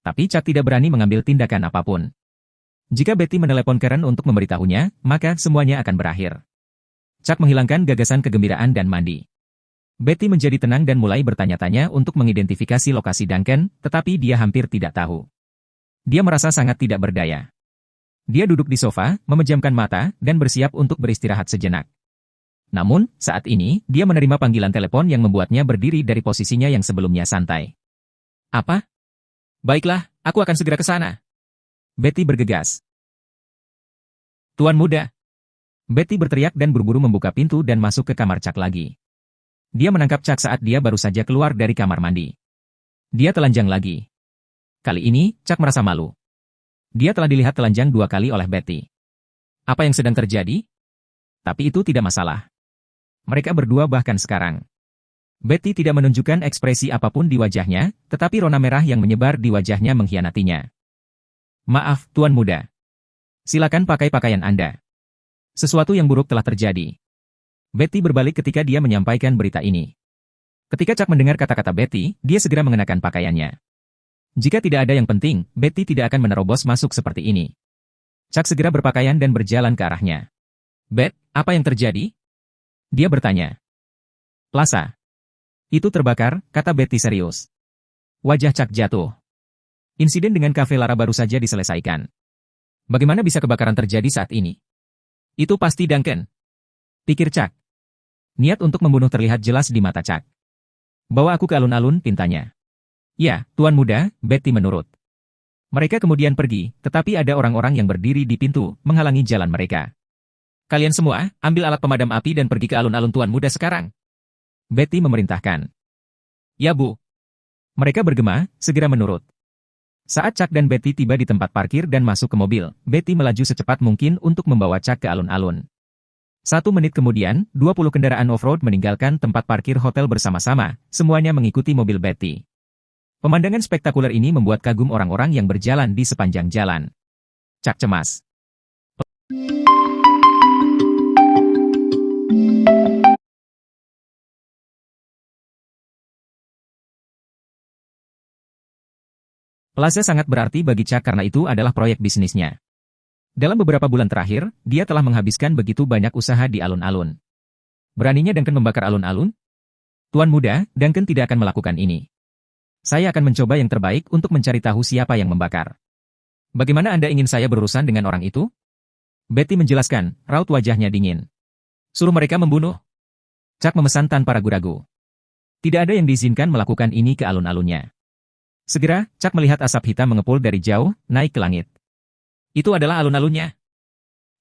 Tapi Chuck tidak berani mengambil tindakan apapun. Jika Betty menelepon Karen untuk memberitahunya, maka semuanya akan berakhir. Chuck menghilangkan gagasan kegembiraan dan mandi. Betty menjadi tenang dan mulai bertanya-tanya untuk mengidentifikasi lokasi Duncan, tetapi dia hampir tidak tahu. Dia merasa sangat tidak berdaya. Dia duduk di sofa, memejamkan mata, dan bersiap untuk beristirahat sejenak. Namun, saat ini, dia menerima panggilan telepon yang membuatnya berdiri dari posisinya yang sebelumnya santai. Apa? Baiklah, aku akan segera ke sana. Betty bergegas. Tuan muda. Betty berteriak dan buru-buru membuka pintu dan masuk ke kamar Chuck lagi. Dia menangkap Chuck saat dia baru saja keluar dari kamar mandi. Dia telanjang lagi. Kali ini, Chuck merasa malu. Dia telah dilihat telanjang 2 kali oleh Betty. Apa yang sedang terjadi? Tapi itu tidak masalah. Mereka berdua bahkan sekarang. Betty tidak menunjukkan ekspresi apapun di wajahnya, tetapi rona merah yang menyebar di wajahnya mengkhianatinya. Maaf, Tuan muda. Silakan pakai pakaian Anda. Sesuatu yang buruk telah terjadi. Betty berbalik ketika dia menyampaikan berita ini. Ketika Chuck mendengar kata-kata Betty, dia segera mengenakan pakaiannya. Jika tidak ada yang penting, Betty tidak akan menerobos masuk seperti ini. Chuck segera berpakaian dan berjalan ke arahnya. Bet, apa yang terjadi? Dia bertanya. Plaza. Itu terbakar, kata Betty serius. Wajah Chuck jatuh. Insiden dengan kafe Lara baru saja diselesaikan. Bagaimana bisa kebakaran terjadi saat ini? Itu pasti Duncan. Pikir Chuck. Niat untuk membunuh terlihat jelas di mata Chuck. Bawa aku ke alun-alun, pintanya. Ya, Tuan muda, Betty menurut. Mereka kemudian pergi, tetapi ada orang-orang yang berdiri di pintu, menghalangi jalan mereka. Kalian semua, ambil alat pemadam api dan pergi ke alun-alun Tuan muda sekarang. Betty memerintahkan. Ya Bu. Mereka bergema, segera menurut. Saat Chuck dan Betty tiba di tempat parkir dan masuk ke mobil, Betty melaju secepat mungkin untuk membawa Chuck ke alun-alun. 1 menit kemudian, 20 kendaraan off-road meninggalkan tempat parkir hotel bersama-sama, semuanya mengikuti mobil Betty. Pemandangan spektakuler ini membuat kagum orang-orang yang berjalan di sepanjang jalan. Chuck cemas. Plaza sangat berarti bagi Chuck karena itu adalah proyek bisnisnya. Dalam beberapa bulan terakhir, dia telah menghabiskan begitu banyak usaha di alun-alun. Beraninya Duncan membakar alun-alun? Tuan muda, Duncan tidak akan melakukan ini. Saya akan mencoba yang terbaik untuk mencari tahu siapa yang membakar. Bagaimana Anda ingin saya berurusan dengan orang itu? Betty menjelaskan, raut wajahnya dingin. Suruh mereka membunuh. Chuck memesan tanpa ragu-ragu. Tidak ada yang diizinkan melakukan ini ke alun-alunnya. Segera, Chuck melihat asap hitam mengepul dari jauh, naik ke langit. Itu adalah alun-alunnya.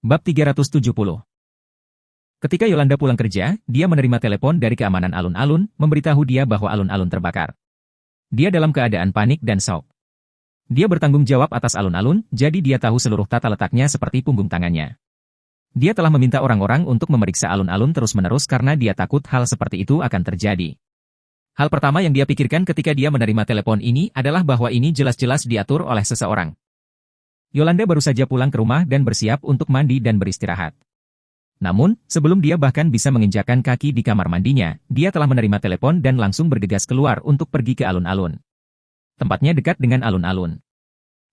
Bab 370. Ketika Yolanda pulang kerja, dia menerima telepon dari keamanan alun-alun, memberitahu dia bahwa alun-alun terbakar. Dia dalam keadaan panik dan shock. Dia bertanggung jawab atas alun-alun, jadi dia tahu seluruh tata letaknya seperti punggung tangannya. Dia telah meminta orang-orang untuk memeriksa alun-alun terus-menerus karena dia takut hal seperti itu akan terjadi. Hal pertama yang dia pikirkan ketika dia menerima telepon ini adalah bahwa ini jelas-jelas diatur oleh seseorang. Yolanda baru saja pulang ke rumah dan bersiap untuk mandi dan beristirahat. Namun, sebelum dia bahkan bisa menginjakkan kaki di kamar mandinya, dia telah menerima telepon dan langsung bergegas keluar untuk pergi ke alun-alun. Tempatnya dekat dengan alun-alun.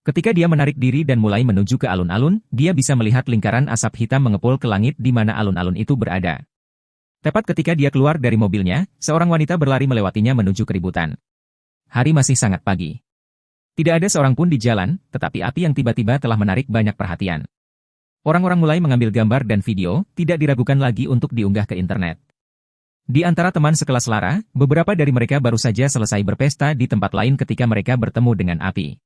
Ketika dia menarik diri dan mulai menuju ke alun-alun, dia bisa melihat lingkaran asap hitam mengepul ke langit di mana alun-alun itu berada. Tepat ketika dia keluar dari mobilnya, seorang wanita berlari melewatinya menuju keributan. Hari masih sangat pagi. Tidak ada seorang pun di jalan, tetapi api yang tiba-tiba telah menarik banyak perhatian. Orang-orang mulai mengambil gambar dan video, tidak diragukan lagi untuk diunggah ke internet. Di antara teman sekelas Lara, beberapa dari mereka baru saja selesai berpesta di tempat lain ketika mereka bertemu dengan api.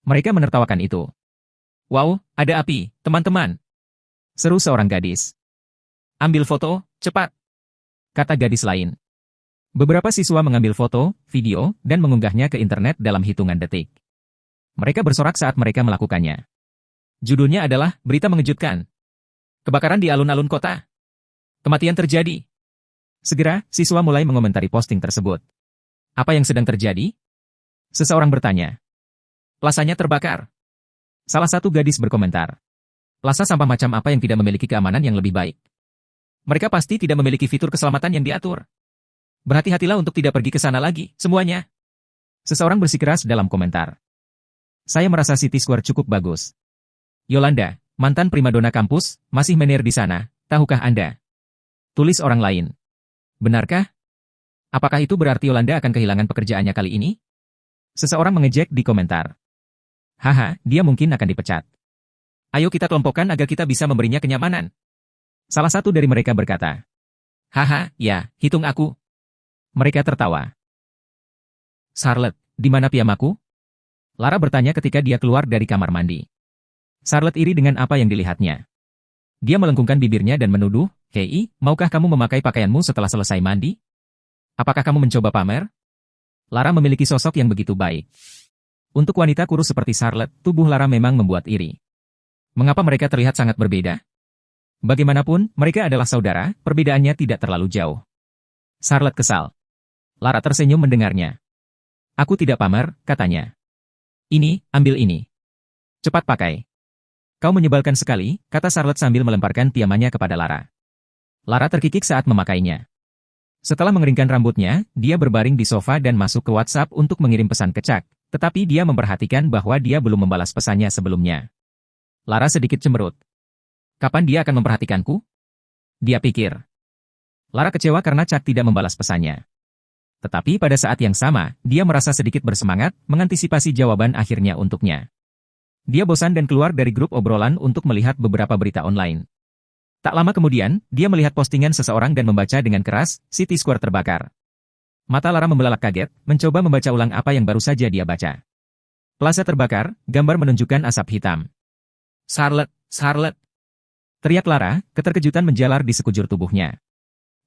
Mereka menertawakan itu. Wow, ada api, teman-teman. Seru seorang gadis. Ambil foto, cepat. Kata gadis lain. Beberapa siswa mengambil foto, video, dan mengunggahnya ke internet dalam hitungan detik. Mereka bersorak saat mereka melakukannya. Judulnya adalah Berita Mengejutkan. Kebakaran di alun-alun kota. Kematian terjadi. Segera, siswa mulai mengomentari posting tersebut. Apa yang sedang terjadi? Seseorang bertanya. Plasanya terbakar. Salah satu gadis berkomentar. Plaza sampah macam apa yang tidak memiliki keamanan yang lebih baik? Mereka pasti tidak memiliki fitur keselamatan yang diatur. Berhati-hatilah untuk tidak pergi ke sana lagi, semuanya. Seseorang bersikeras dalam komentar. Saya merasa City Square cukup bagus. Yolanda, mantan primadona kampus, masih menir di sana, tahukah Anda? Tulis orang lain. Benarkah? Apakah itu berarti Yolanda akan kehilangan pekerjaannya kali ini? Seseorang mengejek di komentar. Haha, dia mungkin akan dipecat. Ayo kita kelompokkan agar kita bisa memberinya kenyamanan. Salah satu dari mereka berkata. Haha, ya, hitung aku. Mereka tertawa. Charlotte, di mana piyamaku? Lara bertanya ketika dia keluar dari kamar mandi. Charlotte iri dengan apa yang dilihatnya. Dia melengkungkan bibirnya dan menuduh, Hei, maukah kamu memakai pakaianmu setelah selesai mandi? Apakah kamu mencoba pamer? Lara memiliki sosok yang begitu baik. Untuk wanita kurus seperti Charlotte, tubuh Lara memang membuat iri. Mengapa mereka terlihat sangat berbeda? Bagaimanapun, mereka adalah saudara, perbedaannya tidak terlalu jauh. Charlotte kesal. Lara tersenyum mendengarnya. Aku tidak pamer, katanya. Ini, ambil ini. Cepat pakai. Kau menyebalkan sekali, kata Charlotte sambil melemparkan piamannya kepada Lara. Lara terkikik saat memakainya. Setelah mengeringkan rambutnya, dia berbaring di sofa dan masuk ke WhatsApp untuk mengirim pesan ke Chuck, tetapi dia memperhatikan bahwa dia belum membalas pesannya sebelumnya. Lara sedikit cemberut. Kapan dia akan memperhatikanku? Dia pikir. Lara kecewa karena Chuck tidak membalas pesannya. Tetapi pada saat yang sama, dia merasa sedikit bersemangat, mengantisipasi jawaban akhirnya untuknya. Dia bosan dan keluar dari grup obrolan untuk melihat beberapa berita online. Tak lama kemudian, dia melihat postingan seseorang dan membaca dengan keras, City Square terbakar. Mata Lara membelalak kaget, mencoba membaca ulang apa yang baru saja dia baca. Plaza terbakar, gambar menunjukkan asap hitam. Charlotte, Charlotte. Teriak Lara, keterkejutan menjalar di sekujur tubuhnya.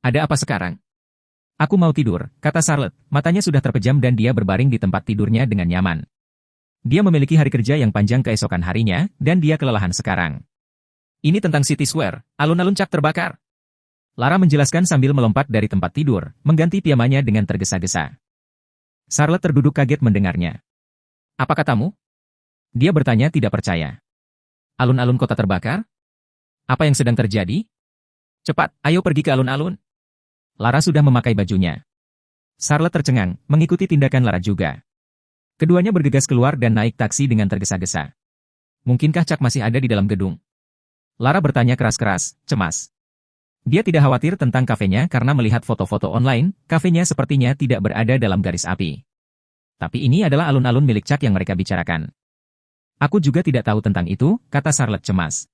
Ada apa sekarang? Aku mau tidur, kata Charlotte, matanya sudah terpejam dan dia berbaring di tempat tidurnya dengan nyaman. Dia memiliki hari kerja yang panjang keesokan harinya, dan dia kelelahan sekarang. Ini tentang City Square, alun-alun Chuck terbakar. Lara menjelaskan sambil melompat dari tempat tidur, mengganti piamanya dengan tergesa-gesa. Charlotte terduduk kaget mendengarnya. Apa katamu? Dia bertanya tidak percaya. Alun-alun kota terbakar? Apa yang sedang terjadi? Cepat, ayo pergi ke alun-alun. Lara sudah memakai bajunya. Charlotte tercengang, mengikuti tindakan Lara juga. Keduanya bergegas keluar dan naik taksi dengan tergesa-gesa. Mungkinkah Chuck masih ada di dalam gedung? Lara bertanya keras-keras, cemas. Dia tidak khawatir tentang kafenya karena melihat foto-foto online, kafenya sepertinya tidak berada dalam garis api. Tapi ini adalah alun-alun milik Chuck yang mereka bicarakan. Aku juga tidak tahu tentang itu, kata Charlotte cemas.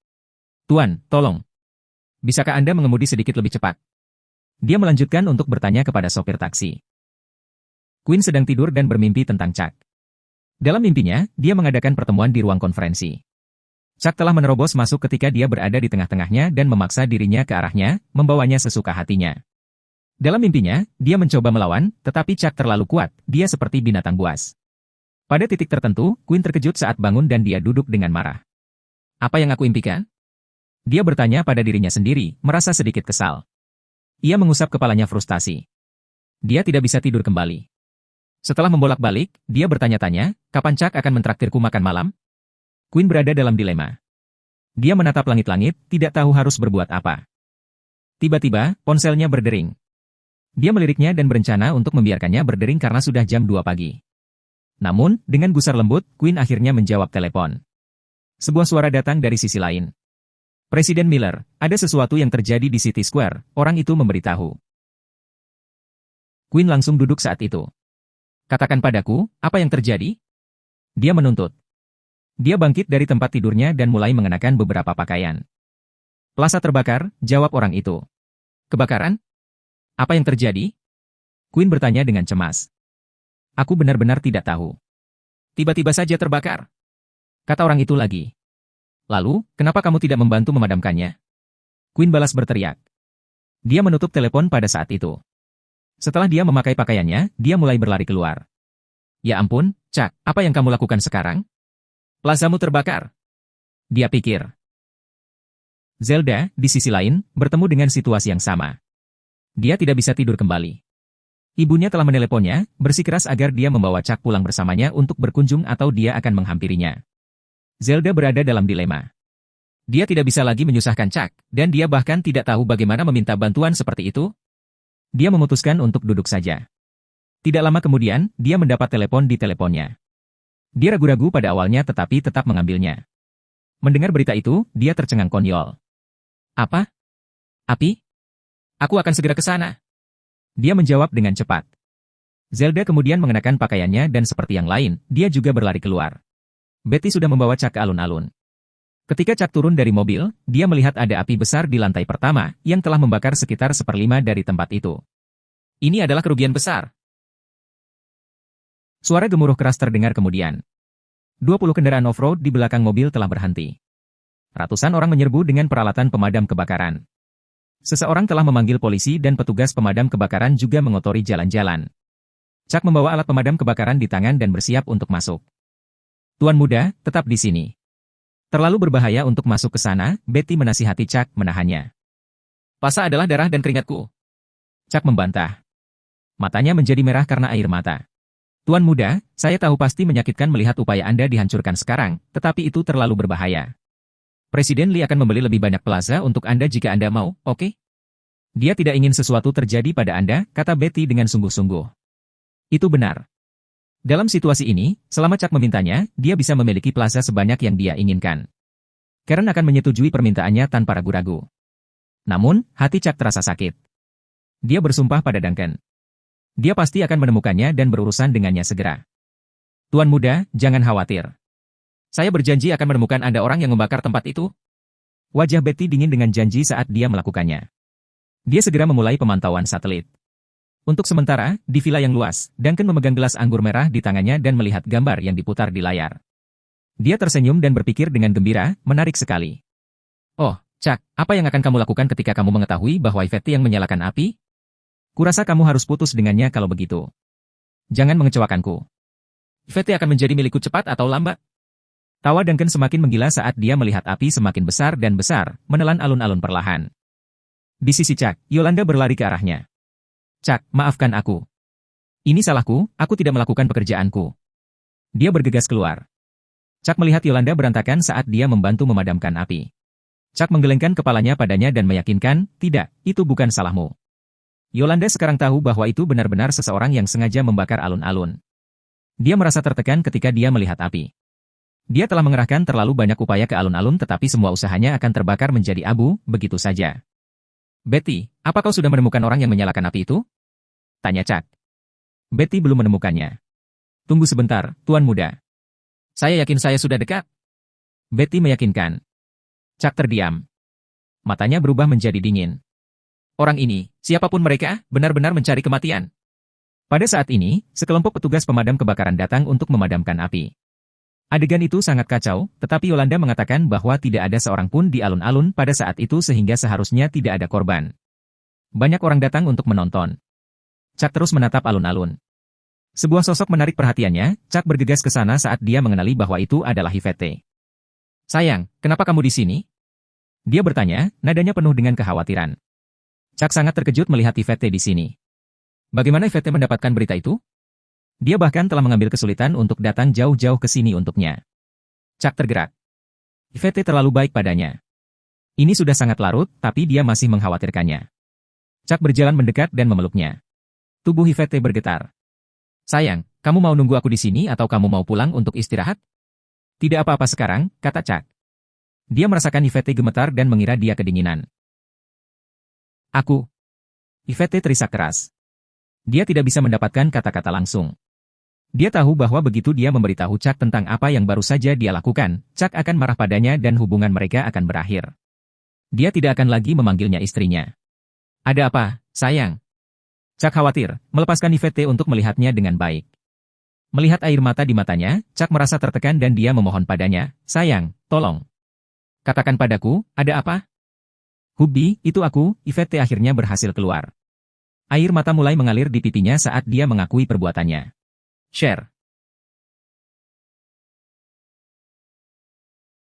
Tuan, tolong. Bisakah Anda mengemudi sedikit lebih cepat? Dia melanjutkan untuk bertanya kepada sopir taksi. Quinn sedang tidur dan bermimpi tentang Chuck. Dalam mimpinya, dia mengadakan pertemuan di ruang konferensi. Chuck telah menerobos masuk ketika dia berada di tengah-tengahnya dan memaksa dirinya ke arahnya, membawanya sesuka hatinya. Dalam mimpinya, dia mencoba melawan, tetapi Chuck terlalu kuat, dia seperti binatang buas. Pada titik tertentu, Quinn terkejut saat bangun dan dia duduk dengan marah. Apa yang aku impikan? Dia bertanya pada dirinya sendiri, merasa sedikit kesal. Ia mengusap kepalanya frustasi. Dia tidak bisa tidur kembali. Setelah membolak-balik, dia bertanya-tanya, kapan Chuck akan mentraktirku makan malam? Quinn berada dalam dilema. Dia menatap langit-langit, tidak tahu harus berbuat apa. Tiba-tiba, ponselnya berdering. Dia meliriknya dan berencana untuk membiarkannya berdering karena sudah jam 2 pagi. Namun, dengan gusar lembut, Quinn akhirnya menjawab telepon. Sebuah suara datang dari sisi lain. Presiden Miller, ada sesuatu yang terjadi di City Square, orang itu memberitahu. Quinn langsung duduk saat itu. Katakan padaku, apa yang terjadi? Dia menuntut. Dia bangkit dari tempat tidurnya dan mulai mengenakan beberapa pakaian. Plaza terbakar, jawab orang itu. Kebakaran? Apa yang terjadi? Quinn bertanya dengan cemas. Aku benar-benar tidak tahu. Tiba-tiba saja terbakar. Kata orang itu lagi. Lalu, kenapa kamu tidak membantu memadamkannya? Quinn balas berteriak. Dia menutup telepon pada saat itu. Setelah dia memakai pakaiannya, dia mulai berlari keluar. Ya ampun, Chuck, apa yang kamu lakukan sekarang? Plazamu terbakar. Dia pikir. Zelda, di sisi lain, bertemu dengan situasi yang sama. Dia tidak bisa tidur kembali. Ibunya telah meneleponnya, bersikeras agar dia membawa Chuck pulang bersamanya untuk berkunjung atau dia akan menghampirinya. Zelda berada dalam dilema. Dia tidak bisa lagi menyusahkan Chuck, dan dia bahkan tidak tahu bagaimana meminta bantuan seperti itu. Dia memutuskan untuk duduk saja. Tidak lama kemudian, dia mendapat telepon di teleponnya. Dia ragu-ragu pada awalnya tetapi tetap mengambilnya. Mendengar berita itu, dia tercengang konyol. Apa? Api? Aku akan segera ke sana. Dia menjawab dengan cepat. Zelda kemudian mengenakan pakaiannya dan seperti yang lain, dia juga berlari keluar. Betty sudah membawa Chuck ke alun-alun. Ketika Chuck turun dari mobil, dia melihat ada api besar di lantai pertama, yang telah membakar sekitar 1/5 dari tempat itu. Ini adalah kerugian besar. Suara gemuruh keras terdengar kemudian. 20 kendaraan off-road di belakang mobil telah berhenti. Ratusan orang menyerbu dengan peralatan pemadam kebakaran. Seseorang telah memanggil polisi dan petugas pemadam kebakaran juga mengotori jalan-jalan. Chuck membawa alat pemadam kebakaran di tangan dan bersiap untuk masuk. Tuan muda, tetap di sini. Terlalu berbahaya untuk masuk ke sana, Betty menasihati Chuck menahannya. Pasa adalah darah dan keringatku. Chuck membantah. Matanya menjadi merah karena air mata. Tuan muda, saya tahu pasti menyakitkan melihat upaya Anda dihancurkan sekarang, tetapi itu terlalu berbahaya. Presiden Lee akan membeli lebih banyak plaza untuk Anda jika Anda mau, oke? Dia tidak ingin sesuatu terjadi pada Anda, kata Betty dengan sungguh-sungguh. Itu benar. Dalam situasi ini, selama Chuck memintanya, dia bisa memiliki plaza sebanyak yang dia inginkan. Karen akan menyetujui permintaannya tanpa ragu-ragu. Namun, hati Chuck terasa sakit. Dia bersumpah pada Duncan. Dia pasti akan menemukannya dan berurusan dengannya segera. Tuan muda, jangan khawatir. Saya berjanji akan menemukan Anda orang yang membakar tempat itu. Wajah Betty dingin dengan janji saat dia melakukannya. Dia segera memulai pemantauan satelit. Untuk sementara, di villa yang luas, Duncan memegang gelas anggur merah di tangannya dan melihat gambar yang diputar di layar. Dia tersenyum dan berpikir dengan gembira, menarik sekali. Oh, Chuck, apa yang akan kamu lakukan ketika kamu mengetahui bahwa Yvette yang menyalakan api? Kurasa kamu harus putus dengannya kalau begitu. Jangan mengecewakanku. Yvette akan menjadi milikku cepat atau lambat. Tawa Duncan semakin menggila saat dia melihat api semakin besar dan besar, menelan alun-alun perlahan. Di sisi Chuck, Yolanda berlari ke arahnya. Chuck, maafkan aku. Ini salahku, aku tidak melakukan pekerjaanku. Dia bergegas keluar. Chuck melihat Yolanda berantakan saat dia membantu memadamkan api. Chuck menggelengkan kepalanya padanya dan meyakinkan, tidak, itu bukan salahmu. Yolanda sekarang tahu bahwa itu benar-benar seseorang yang sengaja membakar alun-alun. Dia merasa tertekan ketika dia melihat api. Dia telah mengerahkan terlalu banyak upaya ke alun-alun tetapi semua usahanya akan terbakar menjadi abu, begitu saja. Betty, apa kau sudah menemukan orang yang menyalakan api itu? Tanya Chuck. Betty belum menemukannya. Tunggu sebentar, Tuan Muda. Saya yakin saya sudah dekat. Betty meyakinkan. Chuck terdiam. Matanya berubah menjadi dingin. Orang ini, siapapun mereka, benar-benar mencari kematian. Pada saat ini, sekelompok petugas pemadam kebakaran datang untuk memadamkan api. Adegan itu sangat kacau, tetapi Yolanda mengatakan bahwa tidak ada seorang pun di alun-alun pada saat itu sehingga seharusnya tidak ada korban. Banyak orang datang untuk menonton. Chuck terus menatap alun-alun. Sebuah sosok menarik perhatiannya, Chuck bergegas ke sana saat dia mengenali bahwa itu adalah Yvette. Sayang, kenapa kamu di sini? Dia bertanya, nadanya penuh dengan kekhawatiran. Chuck sangat terkejut melihat Yvette di sini. Bagaimana Yvette mendapatkan berita itu? Dia bahkan telah mengambil kesulitan untuk datang jauh-jauh ke sini untuknya. Chuck tergerak. Yvette terlalu baik padanya. Ini sudah sangat larut, tapi dia masih mengkhawatirkannya. Chuck berjalan mendekat dan memeluknya. Tubuh Yvette bergetar. Sayang, kamu mau nunggu aku di sini atau kamu mau pulang untuk istirahat? Tidak apa-apa sekarang, kata Chuck. Dia merasakan Yvette gemetar dan mengira dia kedinginan. Aku. Yvette terisak keras. Dia tidak bisa mendapatkan kata-kata langsung. Dia tahu bahwa begitu dia memberitahu Chuck tentang apa yang baru saja dia lakukan, Chuck akan marah padanya dan hubungan mereka akan berakhir. Dia tidak akan lagi memanggilnya istrinya. Ada apa, sayang? Chuck khawatir, melepaskan Yvette untuk melihatnya dengan baik. Melihat air mata di matanya, Chuck merasa tertekan dan dia memohon padanya, sayang, tolong. Katakan padaku, ada apa? Hubby, itu aku, Yvette akhirnya berhasil keluar. Air mata mulai mengalir di pipinya saat dia mengakui perbuatannya. Share.